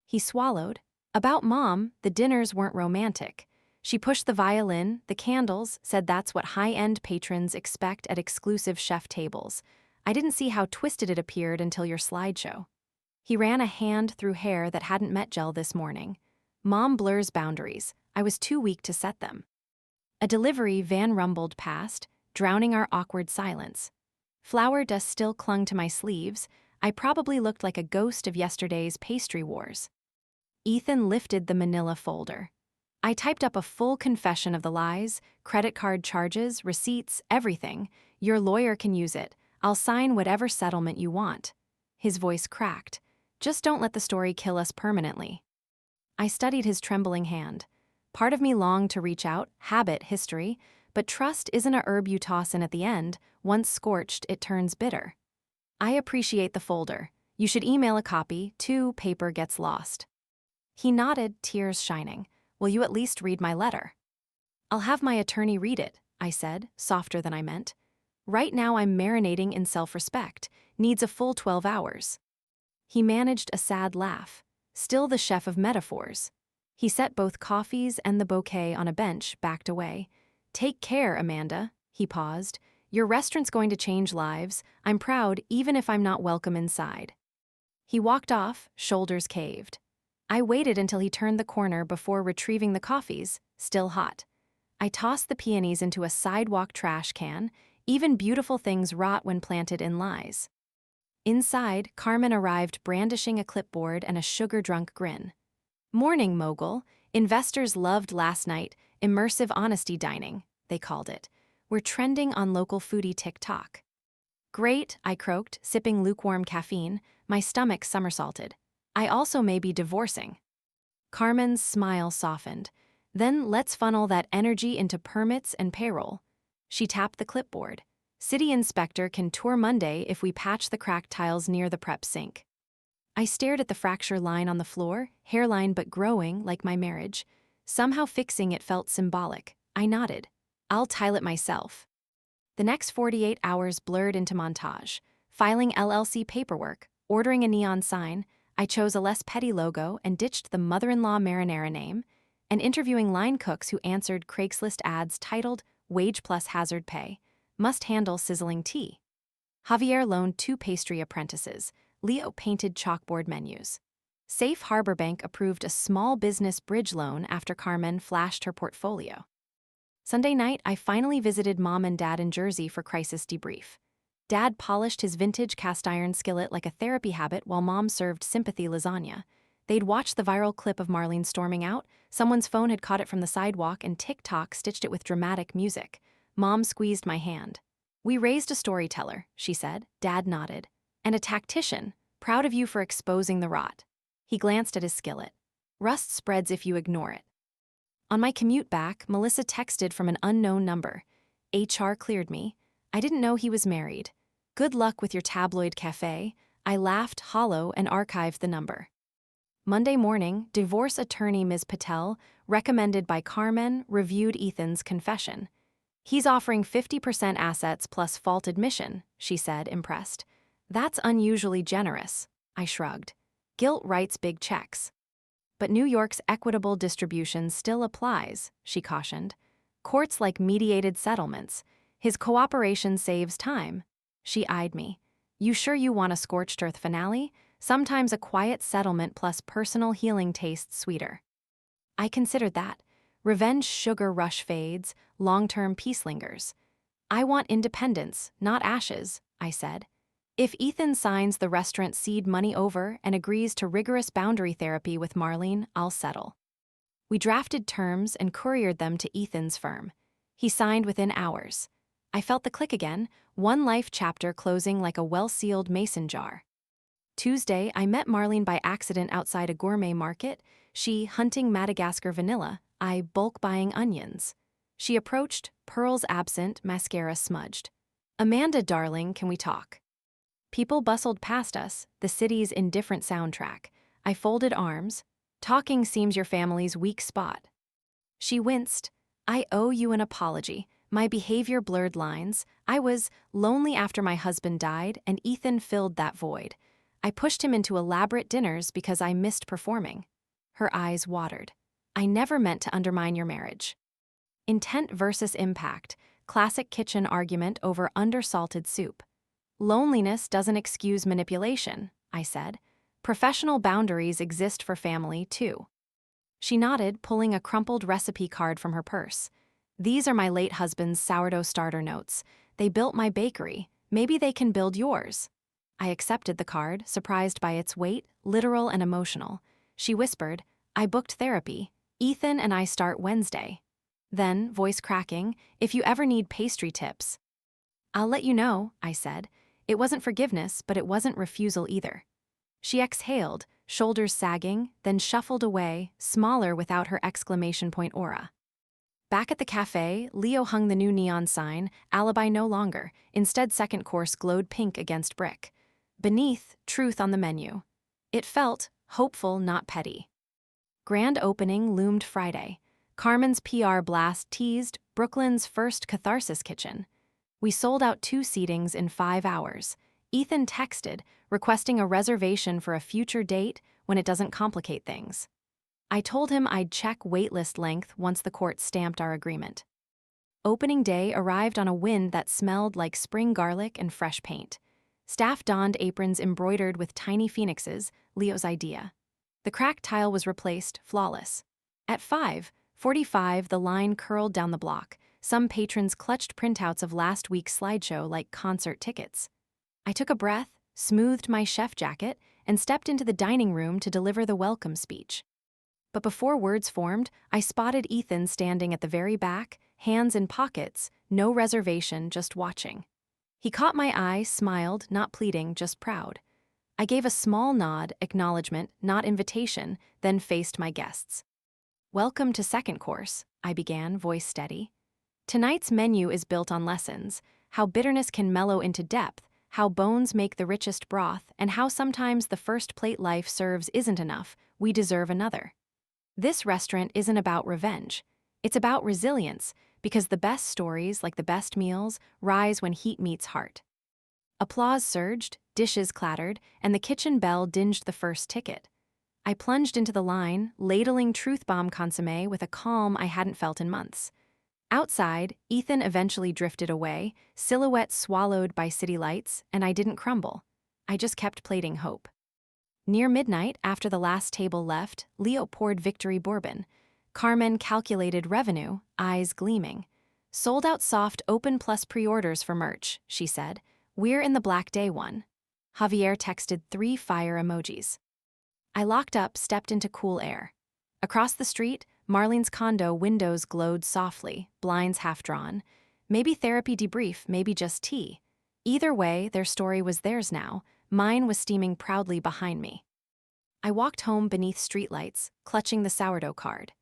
Speaker 1: He swallowed. About Mom, the dinners weren't romantic. She pushed the violin, the candles, said that's what high-end patrons expect at exclusive chef tables. I didn't see how twisted it appeared until your slideshow. He ran a hand through hair that hadn't met gel this morning. Mom blurs boundaries. I was too weak to set them. A delivery van rumbled past, drowning our awkward silence. Flour dust still clung to my sleeves. I probably looked like a ghost of yesterday's pastry wars. Ethan lifted the manila folder. I typed up a full confession of the lies, credit card charges, receipts, everything. Your lawyer can use it. I'll sign whatever settlement you want. His voice cracked. Just don't let the story kill us permanently. I studied his trembling hand. Part of me longed to reach out, habit, history, but trust isn't a herb you toss in at the end. Once scorched, it turns bitter. I appreciate the folder. You should email a copy, too. Paper gets lost. He nodded, tears shining. Will you at least read my letter? I'll have my attorney read it, I said, softer than I meant. Right now I'm marinating in self-respect. Needs a full 12 hours. He managed a sad laugh. Still the chef of metaphors. He set both coffees and the bouquet on a bench, backed away. Take care, Amanda. He paused. Your restaurant's going to change lives. I'm proud, even if I'm not welcome inside. He walked off, shoulders caved. I waited until he turned the corner before retrieving the coffees, still hot. I tossed the peonies into a sidewalk trash can. Even beautiful things rot when planted in lies. Inside, Carmen arrived brandishing a clipboard and a sugar-drunk grin. Morning, mogul. Investors loved last night. Immersive honesty dining, they called it. We're trending on local foodie TikTok. Great, I croaked, sipping lukewarm caffeine. My stomach somersaulted. I also may be divorcing. Carmen's smile softened. Then let's funnel that energy into permits and payroll. She tapped the clipboard. City inspector can tour Monday if we patch the cracked tiles near the prep sink. I stared at the fracture line on the floor, hairline but growing like my marriage. Somehow fixing it felt symbolic. I nodded. I'll tile it myself. The next 48 hours blurred into montage. Filing LLC paperwork, ordering a neon sign. I chose a less petty logo and ditched the mother-in-law marinara name, and interviewing line cooks who answered Craigslist ads titled Wage plus Hazard Pay. Must handle sizzling tea. Javier loaned 2 pastry apprentices. Leo painted chalkboard menus. Safe Harbor Bank approved a small business bridge loan after Carmen flashed her portfolio. Sunday night, I finally visited Mom and Dad in Jersey for crisis debrief. Dad polished his vintage cast-iron skillet like a therapy habit while Mom served sympathy lasagna. They'd watched the viral clip of Marlene storming out. Someone's phone had caught it from the sidewalk and TikTok stitched it with dramatic music. Mom squeezed my hand. We raised a storyteller, she said. Dad nodded. And a tactician, proud of you for exposing the rot. He glanced at his skillet. Rust spreads if you ignore it. On my commute back, Melissa texted from an unknown number. HR cleared me. I didn't know he was married. Good luck with your tabloid café. I laughed hollow and archived the number. Monday morning, divorce attorney Ms. Patel, recommended by Carmen, reviewed Ethan's confession. He's offering 50% assets plus fault admission, she said, impressed. That's unusually generous, I shrugged. Guilt writes big checks. But New York's equitable distribution still applies, she cautioned. Courts like mediated settlements. His cooperation saves time. She eyed me. You sure you want a scorched earth finale? Sometimes a quiet settlement plus personal healing tastes sweeter. I considered that. Revenge sugar rush fades, long-term peace lingers. I want independence, not ashes, I said. If Ethan signs the restaurant seed money over and agrees to rigorous boundary therapy with Marlene, I'll settle. We drafted terms and couriered them to Ethan's firm. He signed within hours. I felt the click again, one life chapter closing like a well-sealed mason jar. Tuesday, I met Marlene by accident outside a gourmet market, she hunting Madagascar vanilla, I bulk buying onions. She approached, pearls absent, mascara smudged. "Amanda, darling, can we talk?" People bustled past us, the city's indifferent soundtrack. I folded arms. "Talking seems your family's weak spot." She winced. "I owe you an apology. My behavior blurred lines. I was lonely after my husband died, and Ethan filled that void. I pushed him into elaborate dinners because I missed performing." Her eyes watered. "I never meant to undermine your marriage." Intent versus impact, classic kitchen argument over undersalted soup. "Loneliness doesn't excuse manipulation," I said. "Professional boundaries exist for family, too." She nodded, pulling a crumpled recipe card from her purse. "These are my late husband's sourdough starter notes. They built my bakery. Maybe they can build yours." I accepted the card, surprised by its weight, literal and emotional. She whispered, "I booked therapy. Ethan and I start Wednesday." Then, voice cracking, "If you ever need pastry tips." "I'll let you know," I said. It wasn't forgiveness, but it wasn't refusal either. She exhaled, shoulders sagging, then shuffled away, smaller without her exclamation point aura. Back at the café, Leo hung the new neon sign, alibi no longer. Instead, second course glowed pink against brick. Beneath, truth on the menu. It felt hopeful, not petty. Grand opening loomed Friday. Carmen's PR blast teased Brooklyn's first catharsis kitchen. We sold out 2 seatings in 5 hours. Ethan texted, requesting a reservation for a future date when it doesn't complicate things. I told him I'd check waitlist length once the court stamped our agreement. Opening day arrived on a wind that smelled like spring garlic and fresh paint. Staff donned aprons embroidered with tiny phoenixes, Leo's idea. The cracked tile was replaced, flawless. At 5:45, the line curled down the block. Some patrons clutched printouts of last week's slideshow like concert tickets. I took a breath, smoothed my chef jacket, and stepped into the dining room to deliver the welcome speech. But before words formed, I spotted Ethan standing at the very back, hands in pockets, no reservation, just watching. He caught my eye, smiled, not pleading, just proud. I gave a small nod, acknowledgement, not invitation, then faced my guests. "Welcome to second course," I began, voice steady. "Tonight's menu is built on lessons, how bitterness can mellow into depth, how bones make the richest broth, and how sometimes the first plate life serves isn't enough, we deserve another. This restaurant isn't about revenge. It's about resilience, because the best stories, like the best meals, rise when heat meets heart." Applause surged, dishes clattered, and the kitchen bell dinged the first ticket. I plunged into the line, ladling truth bomb consommé with a calm I hadn't felt in months. Outside, Ethan eventually drifted away, silhouette swallowed by city lights, and I didn't crumble. I just kept plating hope. Near midnight, after the last table left, Leo poured victory bourbon. Carmen calculated revenue, eyes gleaming. "Sold out soft open plus pre-orders for merch," she said. "We're in the black day one." Javier texted 3 fire emojis. I locked up, stepped into cool air. Across the street, Marlene's condo windows glowed softly, blinds half drawn. Maybe therapy debrief, maybe just tea. Either way, their story was theirs now. Mine was steaming proudly behind me. I walked home beneath streetlights, clutching the sourdough card.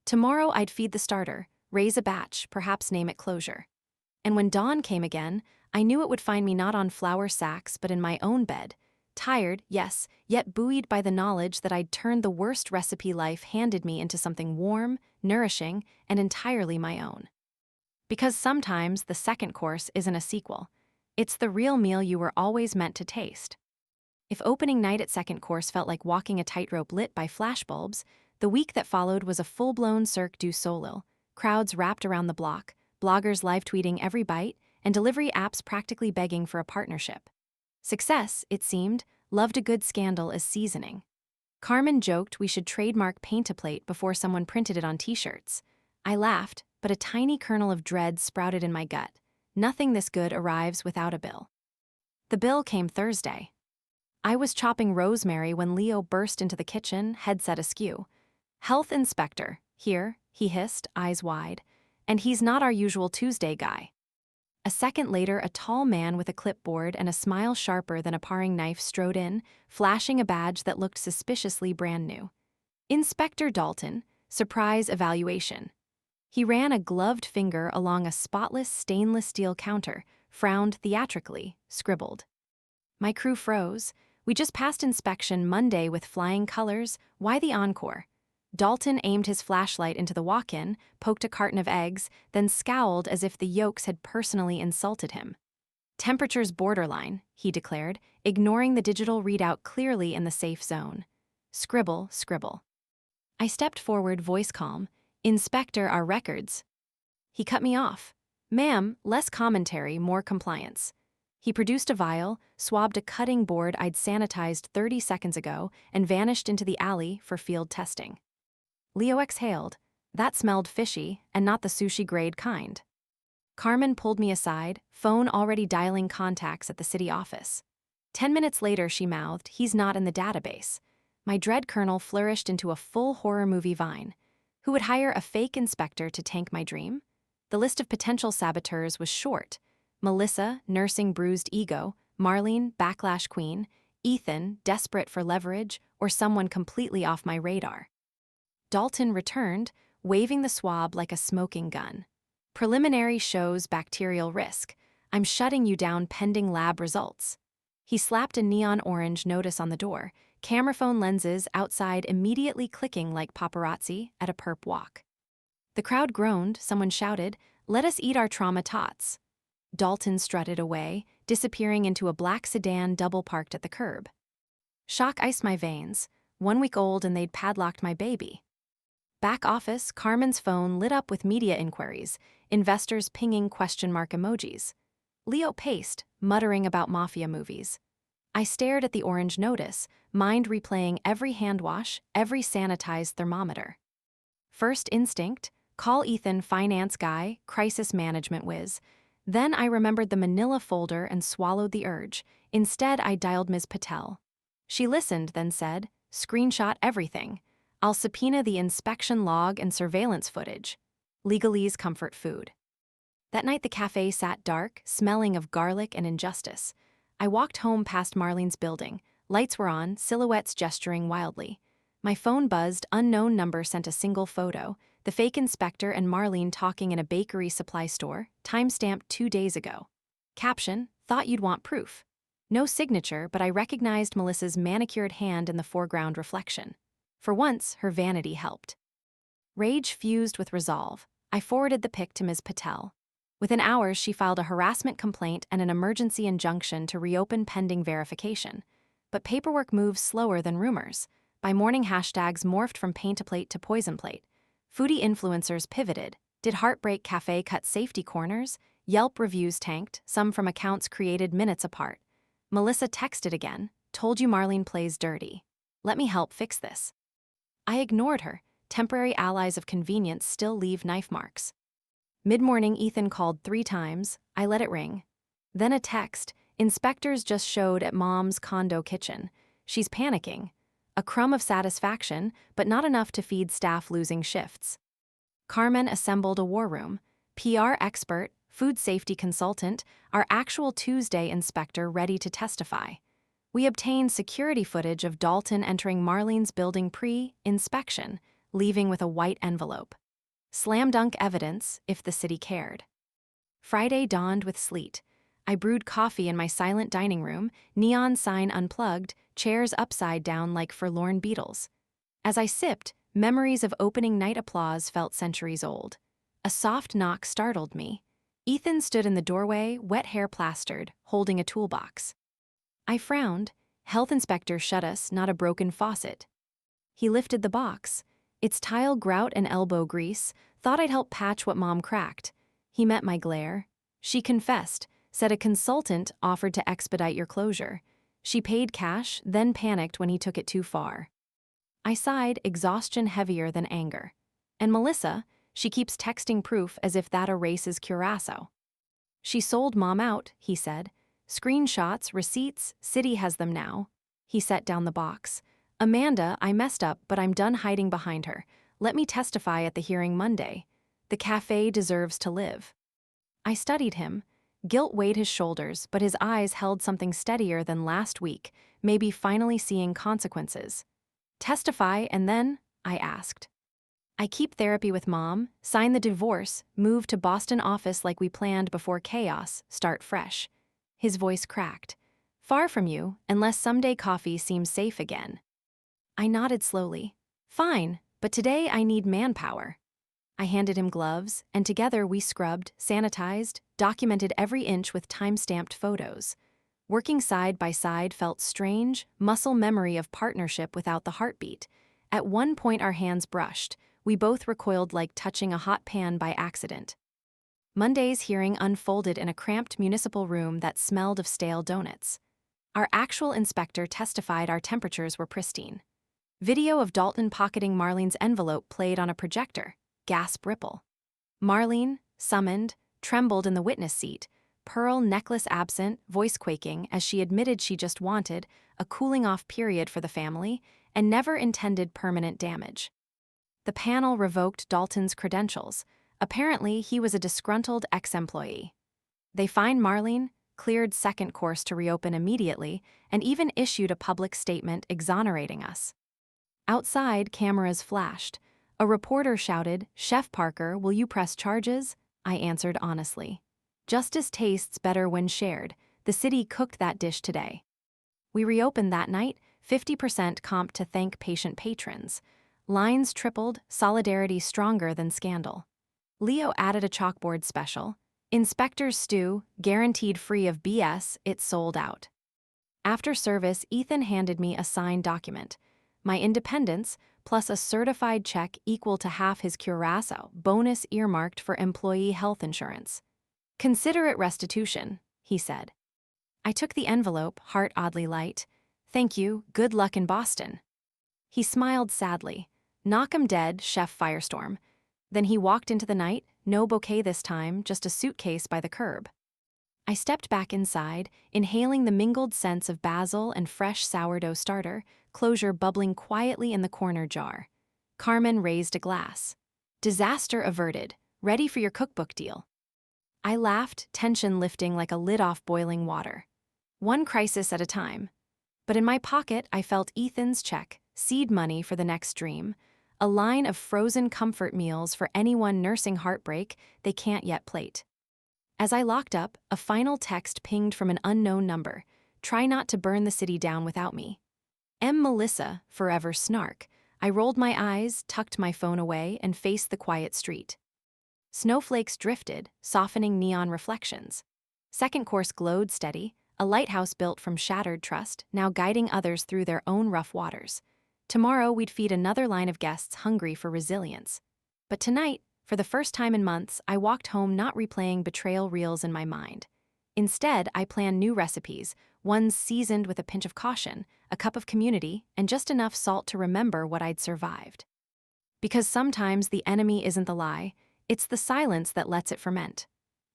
Speaker 1: Tomorrow I'd feed the starter, raise a batch, perhaps name it closure. And when dawn came again, I knew it would find me not on flour sacks but in my own bed. Tired, yes, yet buoyed by the knowledge that I'd turned the worst recipe life handed me into something warm, nourishing, and entirely my own. Because sometimes the second course isn't a sequel. It's the real meal you were always meant to taste. If opening night at second course felt like walking a tightrope lit by flashbulbs, the week that followed was a full-blown Cirque du Soleil. Crowds wrapped around the block, bloggers live-tweeting every bite, and delivery apps practically begging for a partnership. Success, it seemed, loved a good scandal as seasoning. Carmen joked we should trademark paint-a-plate before someone printed it on t-shirts. I laughed, but a tiny kernel of dread sprouted in my gut. Nothing this good arrives without a bill. The bill came Thursday. I was chopping rosemary when Leo burst into the kitchen, headset askew. "Health inspector, here," he hissed, eyes wide. and he's not our usual Tuesday guy. A second later, a tall man with a clipboard and a smile sharper than a paring knife strode in, flashing a badge that looked suspiciously brand new. Inspector Dalton, surprise evaluation. He ran a gloved finger along a spotless stainless steel counter, frowned theatrically, scribbled. My crew froze. We just passed inspection Monday with flying colors. Why the encore? Dalton aimed his flashlight into the walk-in, poked a carton of eggs, then scowled as if the yolks had personally insulted him. Temperature's borderline, he declared, ignoring the digital readout clearly in the safe zone. Scribble, scribble. I stepped forward, voice calm. Inspector, our records. He cut me off. Ma'am, less commentary, more compliance. He produced a vial, swabbed a cutting board I'd sanitized 30 seconds ago, and vanished into the alley for field testing. Leo exhaled. That smelled fishy, and not the sushi-grade kind. Carmen pulled me aside, phone already dialing contacts at the city office. 10 minutes later, she mouthed, he's not in the database. My dread kernel flourished into a full horror movie vine. Who would hire a fake inspector to tank my dream? The list of potential saboteurs was short. Melissa, nursing bruised ego, Marlene, backlash queen, Ethan, desperate for leverage, or someone completely off my radar. Dalton returned, waving the swab like a smoking gun. Preliminary shows bacterial risk. I'm shutting you down pending lab results. He slapped a neon orange notice on the door, camera phone lenses outside immediately clicking like paparazzi at a perp walk. The crowd groaned, someone shouted, let us eat our trauma tots. Dalton strutted away, disappearing into a black sedan double-parked at the curb. Shock iced my veins. 1 week old and they'd padlocked my baby. Back office, Carmen's phone lit up with media inquiries, investors pinging question mark emojis. Leo paced, muttering about mafia movies. I stared at the orange notice, mind replaying every hand wash, every sanitized thermometer. First instinct, call Ethan finance guy, crisis management whiz. Then I remembered the manila folder and swallowed the urge. Instead, I dialed Ms. Patel. She listened, then said, screenshot everything. I'll subpoena the inspection log and surveillance footage. Legalese comfort food. That night the café sat dark, smelling of garlic and injustice. I walked home past Marlene's building. Lights were on, silhouettes gesturing wildly. My phone buzzed, unknown number sent a single photo. The fake inspector and Marlene talking in a bakery supply store, timestamped 2 days ago. Caption, thought you'd want proof. No signature, but I recognized Melissa's manicured hand in the foreground reflection. For once, her vanity helped. Rage fused with resolve. I forwarded the pic to Ms. Patel. Within hours, she filed a harassment complaint and an emergency injunction to reopen pending verification. But paperwork moves slower than rumors. By morning, hashtags morphed from paint-a-plate to poison plate. Foodie influencers pivoted. Did Heartbreak Cafe cut safety corners? Yelp reviews tanked, some from accounts created minutes apart. Melissa texted again, told you Marlene plays dirty. Let me help fix this. I ignored her. Temporary allies of convenience still leave knife marks. Mid-morning, Ethan called 3 times. I let it ring. Then a text. Inspectors just showed at Mom's condo kitchen. She's panicking. A crumb of satisfaction, but not enough to feed staff losing shifts. Carmen assembled a war room. PR expert, food safety consultant, our actual Tuesday inspector ready to testify. We obtained security footage of Dalton entering Marlene's building pre-inspection, leaving with a white envelope. Slam dunk evidence if the city cared. Friday dawned with sleet. I brewed coffee in my silent dining room, neon sign unplugged, chairs upside down like forlorn beetles. As I sipped, memories of opening night applause felt centuries old. A soft knock startled me. Ethan stood in the doorway, wet hair plastered, holding a toolbox. I frowned. Health inspector shut us, not a broken faucet. He lifted the box. Its tile grout and elbow grease, thought I'd help patch what Mom cracked. He met my glare. She confessed, said a consultant offered to expedite your closure. She paid cash, then panicked when he took it too far. I sighed, exhaustion heavier than anger. And Melissa, she keeps texting proof as if that erases Curaçao. She sold Mom out, he said. Screenshots, receipts, city has them now. He set down the box. Amanda, I messed up, but I'm done hiding behind her. Let me testify at the hearing Monday. The café deserves to live. I studied him. Guilt weighed his shoulders, but his eyes held something steadier than last week, maybe finally seeing consequences. Testify, and then? I asked. I keep therapy with Mom, sign the divorce, move to Boston office like we planned before chaos, start fresh. His voice cracked. Far from you, unless someday coffee seems safe again. I nodded slowly. Fine, but today I need manpower. I handed him gloves, and together we scrubbed, sanitized, documented every inch with time-stamped photos. Working side by side felt strange, muscle memory of partnership without the heartbeat. At one point our hands brushed. We both recoiled like touching a hot pan by accident. Monday's hearing unfolded in a cramped municipal room that smelled of stale donuts. Our actual inspector testified our temperatures were pristine. Video of Dalton pocketing Marlene's envelope played on a projector. Gasp ripple. Marlene, summoned, trembled in the witness seat, pearl necklace absent, voice quaking as she admitted she just wanted a cooling-off period for the family and never intended permanent damage. The panel revoked Dalton's credentials. Apparently, he was a disgruntled ex-employee. They fined Marlene, cleared second course to reopen immediately, and even issued a public statement exonerating us. Outside, cameras flashed. A reporter shouted, "Chef Parker, will you press charges?" I answered honestly. Justice tastes better when shared. The city cooked that dish today. We reopened that night, 50% comp to thank patient patrons. Lines tripled, solidarity stronger than scandal. Leo added a chalkboard special. Inspector's stew, guaranteed free of BS, it sold out. After service, Ethan handed me a signed document. My independence, plus a certified check equal to half his Curaçao bonus earmarked for employee health insurance. Consider it restitution, he said. I took the envelope, heart oddly light. Thank you, good luck in Boston. He smiled sadly. Knock 'em dead, Chef Firestorm. Then he walked into the night, no bouquet this time, just a suitcase by the curb. I stepped back inside, inhaling the mingled scents of basil and fresh sourdough starter, closure bubbling quietly in the corner jar. Carmen raised a glass. Disaster averted, ready for your cookbook deal. I laughed, tension lifting like a lid off boiling water. One crisis at a time. But in my pocket, I felt Ethan's check, seed money for the next dream, a line of frozen comfort meals for anyone nursing heartbreak they can't yet plate. As I locked up, a final text pinged from an unknown number. Try not to burn the city down without me. M. Melissa, forever snark. I rolled my eyes, tucked my phone away, and faced the quiet street. Snowflakes drifted, softening neon reflections. Second course glowed steady, a lighthouse built from shattered trust, now guiding others through their own rough waters. Tomorrow we'd feed another line of guests hungry for resilience. But tonight, for the first time in months, I walked home not replaying betrayal reels in my mind. Instead, I planned new recipes, ones seasoned with a pinch of caution, a cup of community, and just enough salt to remember what I'd survived. Because sometimes the enemy isn't the lie, it's the silence that lets it ferment.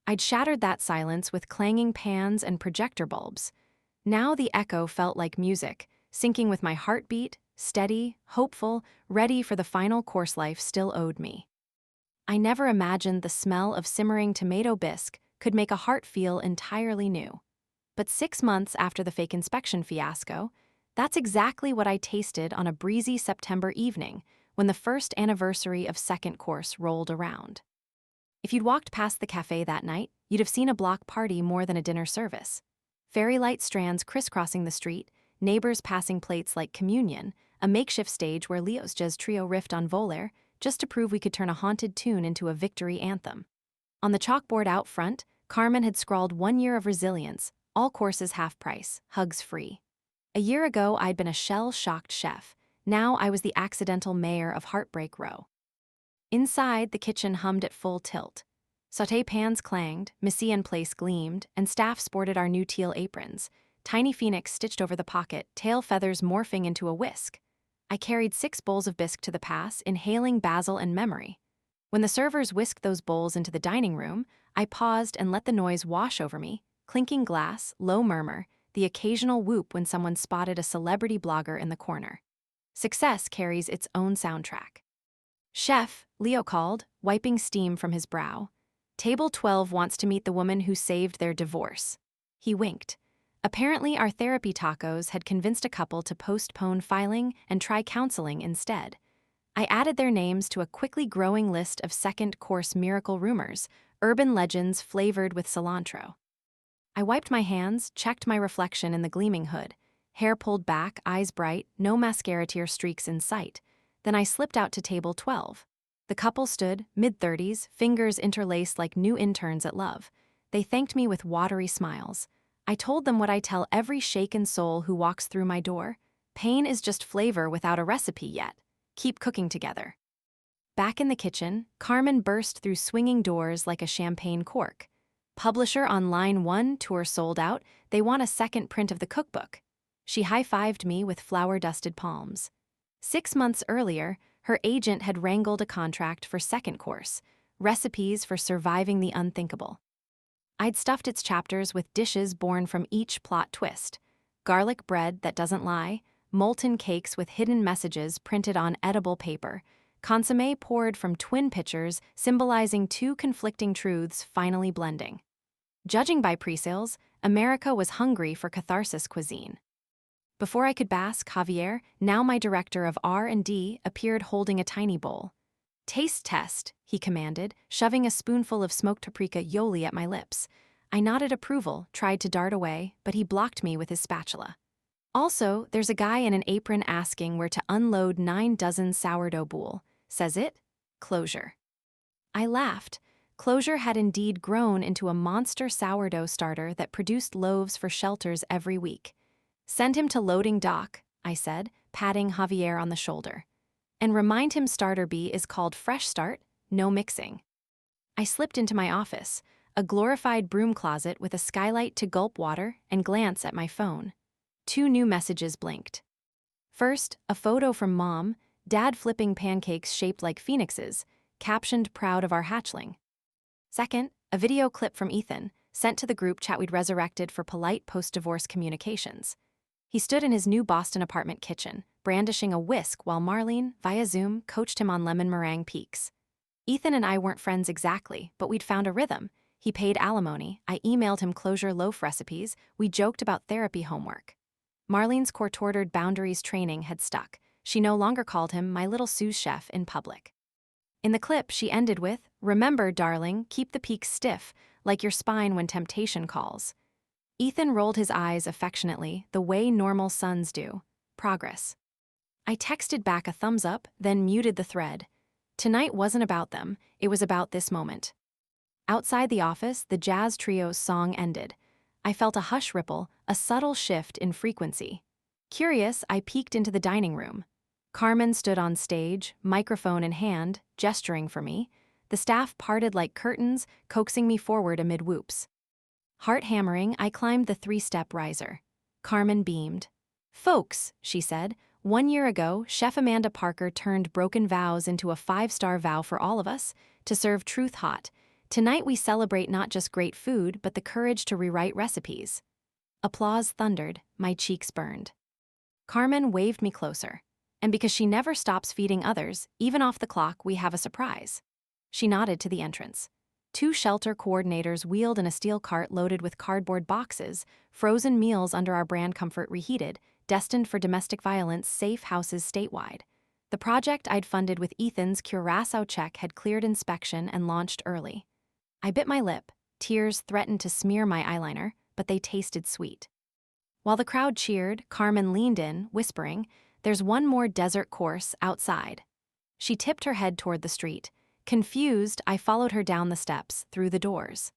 Speaker 1: I'd shattered that silence with clanging pans and projector bulbs. Now the echo felt like music, syncing with my heartbeat, steady, hopeful, ready for the final course life still owed me. I never imagined the smell of simmering tomato bisque could make a heart feel entirely new. But 6 months after the fake inspection fiasco, that's exactly what I tasted on a breezy September evening when the first anniversary of second course rolled around. If you'd walked past the cafe that night, you'd have seen a block party more than a dinner service. Fairy light strands crisscrossing the street, neighbors passing plates like communion, a makeshift stage where Leo's Jazz Trio riffed on Volaire, just to prove we could turn a haunted tune into a victory anthem. On the chalkboard out front, Carmen had scrawled 1 year of resilience, all courses half price, hugs free. A year ago, I'd been a shell-shocked chef. Now I was the accidental mayor of Heartbreak Row. Inside, the kitchen hummed at full tilt. Sauté pans clanged, mise en place gleamed, and staff sported our new teal aprons. Tiny phoenix stitched over the pocket, tail feathers morphing into a whisk. I carried 6 bowls of bisque to the pass, inhaling basil and memory. When the servers whisked those bowls into the dining room, I paused and let the noise wash over me, clinking glass, low murmur, the occasional whoop when someone spotted a celebrity blogger in the corner. Success carries its own soundtrack. Chef, Leo called, wiping steam from his brow. Table 12 wants to meet the woman who saved their divorce. He winked. Apparently, our therapy tacos had convinced a couple to postpone filing and try counseling instead. I added their names to a quickly growing list of second-course miracle rumors, urban legends flavored with cilantro. I wiped my hands, checked my reflection in the gleaming hood. Hair pulled back, eyes bright, no mascara tear streaks in sight. Then I slipped out to table 12. The couple stood, mid-30s, fingers interlaced like new interns at Love. They thanked me with watery smiles. I told them what I tell every shaken soul who walks through my door. Pain is just flavor without a recipe yet. Keep cooking together. Back in the kitchen, Carmen burst through swinging doors like a champagne cork. Publisher on line 1, tour sold out, they want a second print of the cookbook. She high-fived me with flour-dusted palms. 6 months earlier, her agent had wrangled a contract for second course, recipes for surviving the unthinkable. I'd stuffed its chapters with dishes born from each plot twist. Garlic bread that doesn't lie, molten cakes with hidden messages printed on edible paper, consommé poured from twin pitchers symbolizing two conflicting truths finally blending. Judging by presales, America was hungry for catharsis cuisine. Before I could bask, Javier, now my director of R&D, appeared holding a tiny bowl. "Taste test," he commanded, shoving a spoonful of smoked paprika yoli at my lips. I nodded approval, tried to dart away, but he blocked me with his spatula. "Also, there's a guy in an apron asking where to unload 9 dozen sourdough boule. Says it? Closure." I laughed. Closure had indeed grown into a monster sourdough starter that produced loaves for shelters every week. "Send him to loading dock," I said, patting Javier on the shoulder. "And remind him starter B is called Fresh Start, no mixing." I slipped into my office, a glorified broom closet with a skylight to gulp water and glance at my phone. 2 new messages blinked. First, a photo from Mom, Dad flipping pancakes shaped like phoenixes, captioned "Proud of our hatchling." Second, a video clip from Ethan, sent to the group chat we'd resurrected for polite post-divorce communications. He stood in his new Boston apartment kitchen, brandishing a whisk while Marlene, via Zoom, coached him on lemon meringue peaks. Ethan and I weren't friends exactly, but we'd found a rhythm. He paid alimony, I emailed him closure loaf recipes, we joked about therapy homework. Marlene's court-ordered boundaries training had stuck. She no longer called him my little sous chef in public. In the clip, she ended with, "Remember, darling, keep the peaks stiff, like your spine when temptation calls." Ethan rolled his eyes affectionately, the way normal sons do. Progress. I texted back a thumbs up, then muted the thread. Tonight wasn't about them, it was about this moment. Outside the office, the jazz trio's song ended. I felt a hush ripple, a subtle shift in frequency. Curious, I peeked into the dining room. Carmen stood on stage, microphone in hand, gesturing for me. The staff parted like curtains, coaxing me forward amid whoops. Heart hammering, I climbed the 3-step riser. Carmen beamed. "Folks," she said, "1 year ago, Chef Amanda Parker turned broken vows into a 5-star vow for all of us, to serve truth hot. Tonight we celebrate not just great food, but the courage to rewrite recipes." Applause thundered, my cheeks burned. Carmen waved me closer. "And because she never stops feeding others, even off the clock, we have a surprise." She nodded to the entrance. 2 shelter coordinators wheeled in a steel cart loaded with cardboard boxes, frozen meals under our brand Comfort reheated, destined for domestic violence safe houses statewide. The project I'd funded with Ethan's Curaçao check had cleared inspection and launched early. I bit my lip. Tears threatened to smear my eyeliner, but they tasted sweet. While the crowd cheered, Carmen leaned in, whispering, "There's one more dessert course outside." She tipped her head toward the street. Confused, I followed her down the steps, through the doors.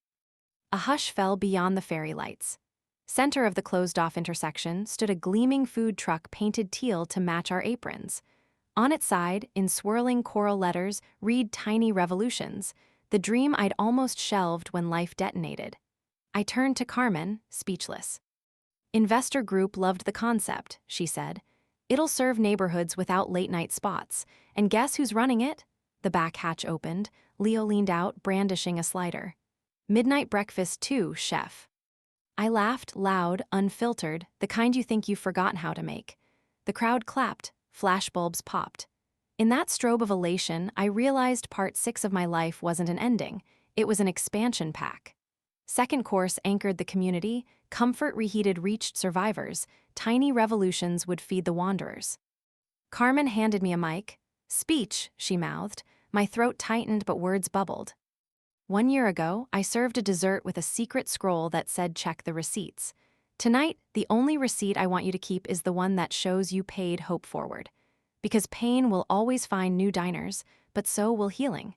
Speaker 1: A hush fell beyond the fairy lights. Center of the closed-off intersection stood a gleaming food truck painted teal to match our aprons. On its side, in swirling coral letters, read "Tiny Revolutions," the dream I'd almost shelved when life detonated. I turned to Carmen, speechless. "Investor group loved the concept," she said. "It'll serve neighborhoods without late-night spots. And guess who's running it?" The back hatch opened. Leo leaned out, brandishing a slider. "Midnight breakfast too, chef." I laughed, loud, unfiltered, the kind you think you've forgotten how to make. The crowd clapped, flashbulbs popped. In that strobe of elation, I realized part 6 of my life wasn't an ending, it was an expansion pack. Second course anchored the community, comfort reheated reached survivors, tiny revolutions would feed the wanderers. Carmen handed me a mic. Speech, she mouthed. My throat tightened but words bubbled. 1 year ago, I served a dessert with a secret scroll that said check the receipts. Tonight, the only receipt I want you to keep is the one that shows you paid hope forward. Because pain will always find new diners, but so will healing.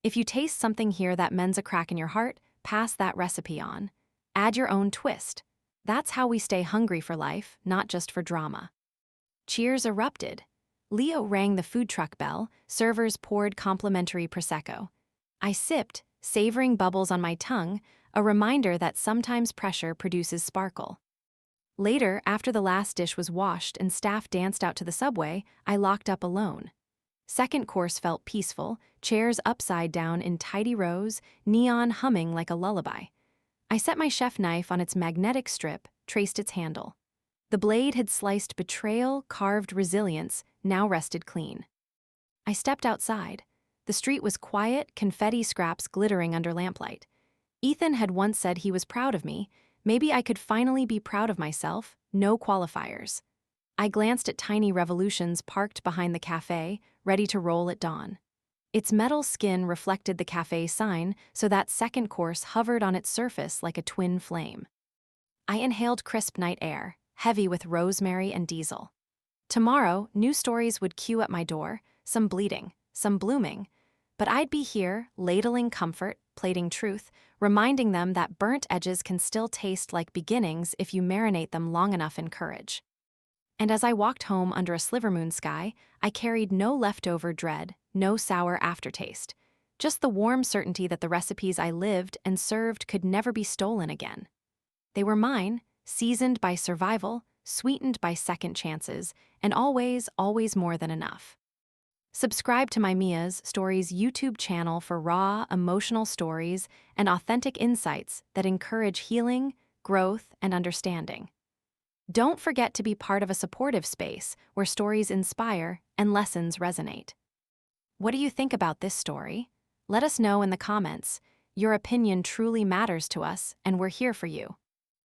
Speaker 1: If you taste something here that mends a crack in your heart, pass that recipe on. Add your own twist. That's how we stay hungry for life, not just for drama. Cheers erupted. Leo rang the food truck bell, servers poured complimentary Prosecco. I sipped, savoring bubbles on my tongue, a reminder that sometimes pressure produces sparkle. Later, after the last dish was washed and staff danced out to the subway, I locked up alone. Second course felt peaceful, chairs upside down in tidy rows, neon humming like a lullaby. I set my chef knife on its magnetic strip, traced its handle. The blade had sliced betrayal, carved resilience, now rested clean. I stepped outside. The street was quiet, confetti scraps glittering under lamplight. Ethan had once said he was proud of me. Maybe I could finally be proud of myself, no qualifiers. I glanced at tiny revolutions parked behind the café, ready to roll at dawn. Its metal skin reflected the café sign, so that second course hovered on its surface like a twin flame. I inhaled crisp night air, heavy with rosemary and diesel. Tomorrow, new stories would queue at my door, some bleeding, some blooming. But I'd be here, ladling comfort, plating truth, reminding them that burnt edges can still taste like beginnings if you marinate them long enough in courage. And as I walked home under a slivermoon sky, I carried no leftover dread, no sour aftertaste, just the warm certainty that the recipes I lived and served could never be stolen again. They were mine, seasoned by survival, sweetened by second chances, and always, always more than enough. Subscribe to my Mia's Stories YouTube channel for raw, emotional stories and authentic insights that encourage healing, growth, and understanding. Don't forget to be part of a supportive space where stories inspire and lessons resonate. What do you think about this story? Let us know in the comments. Your opinion truly matters to us, and we're here for you.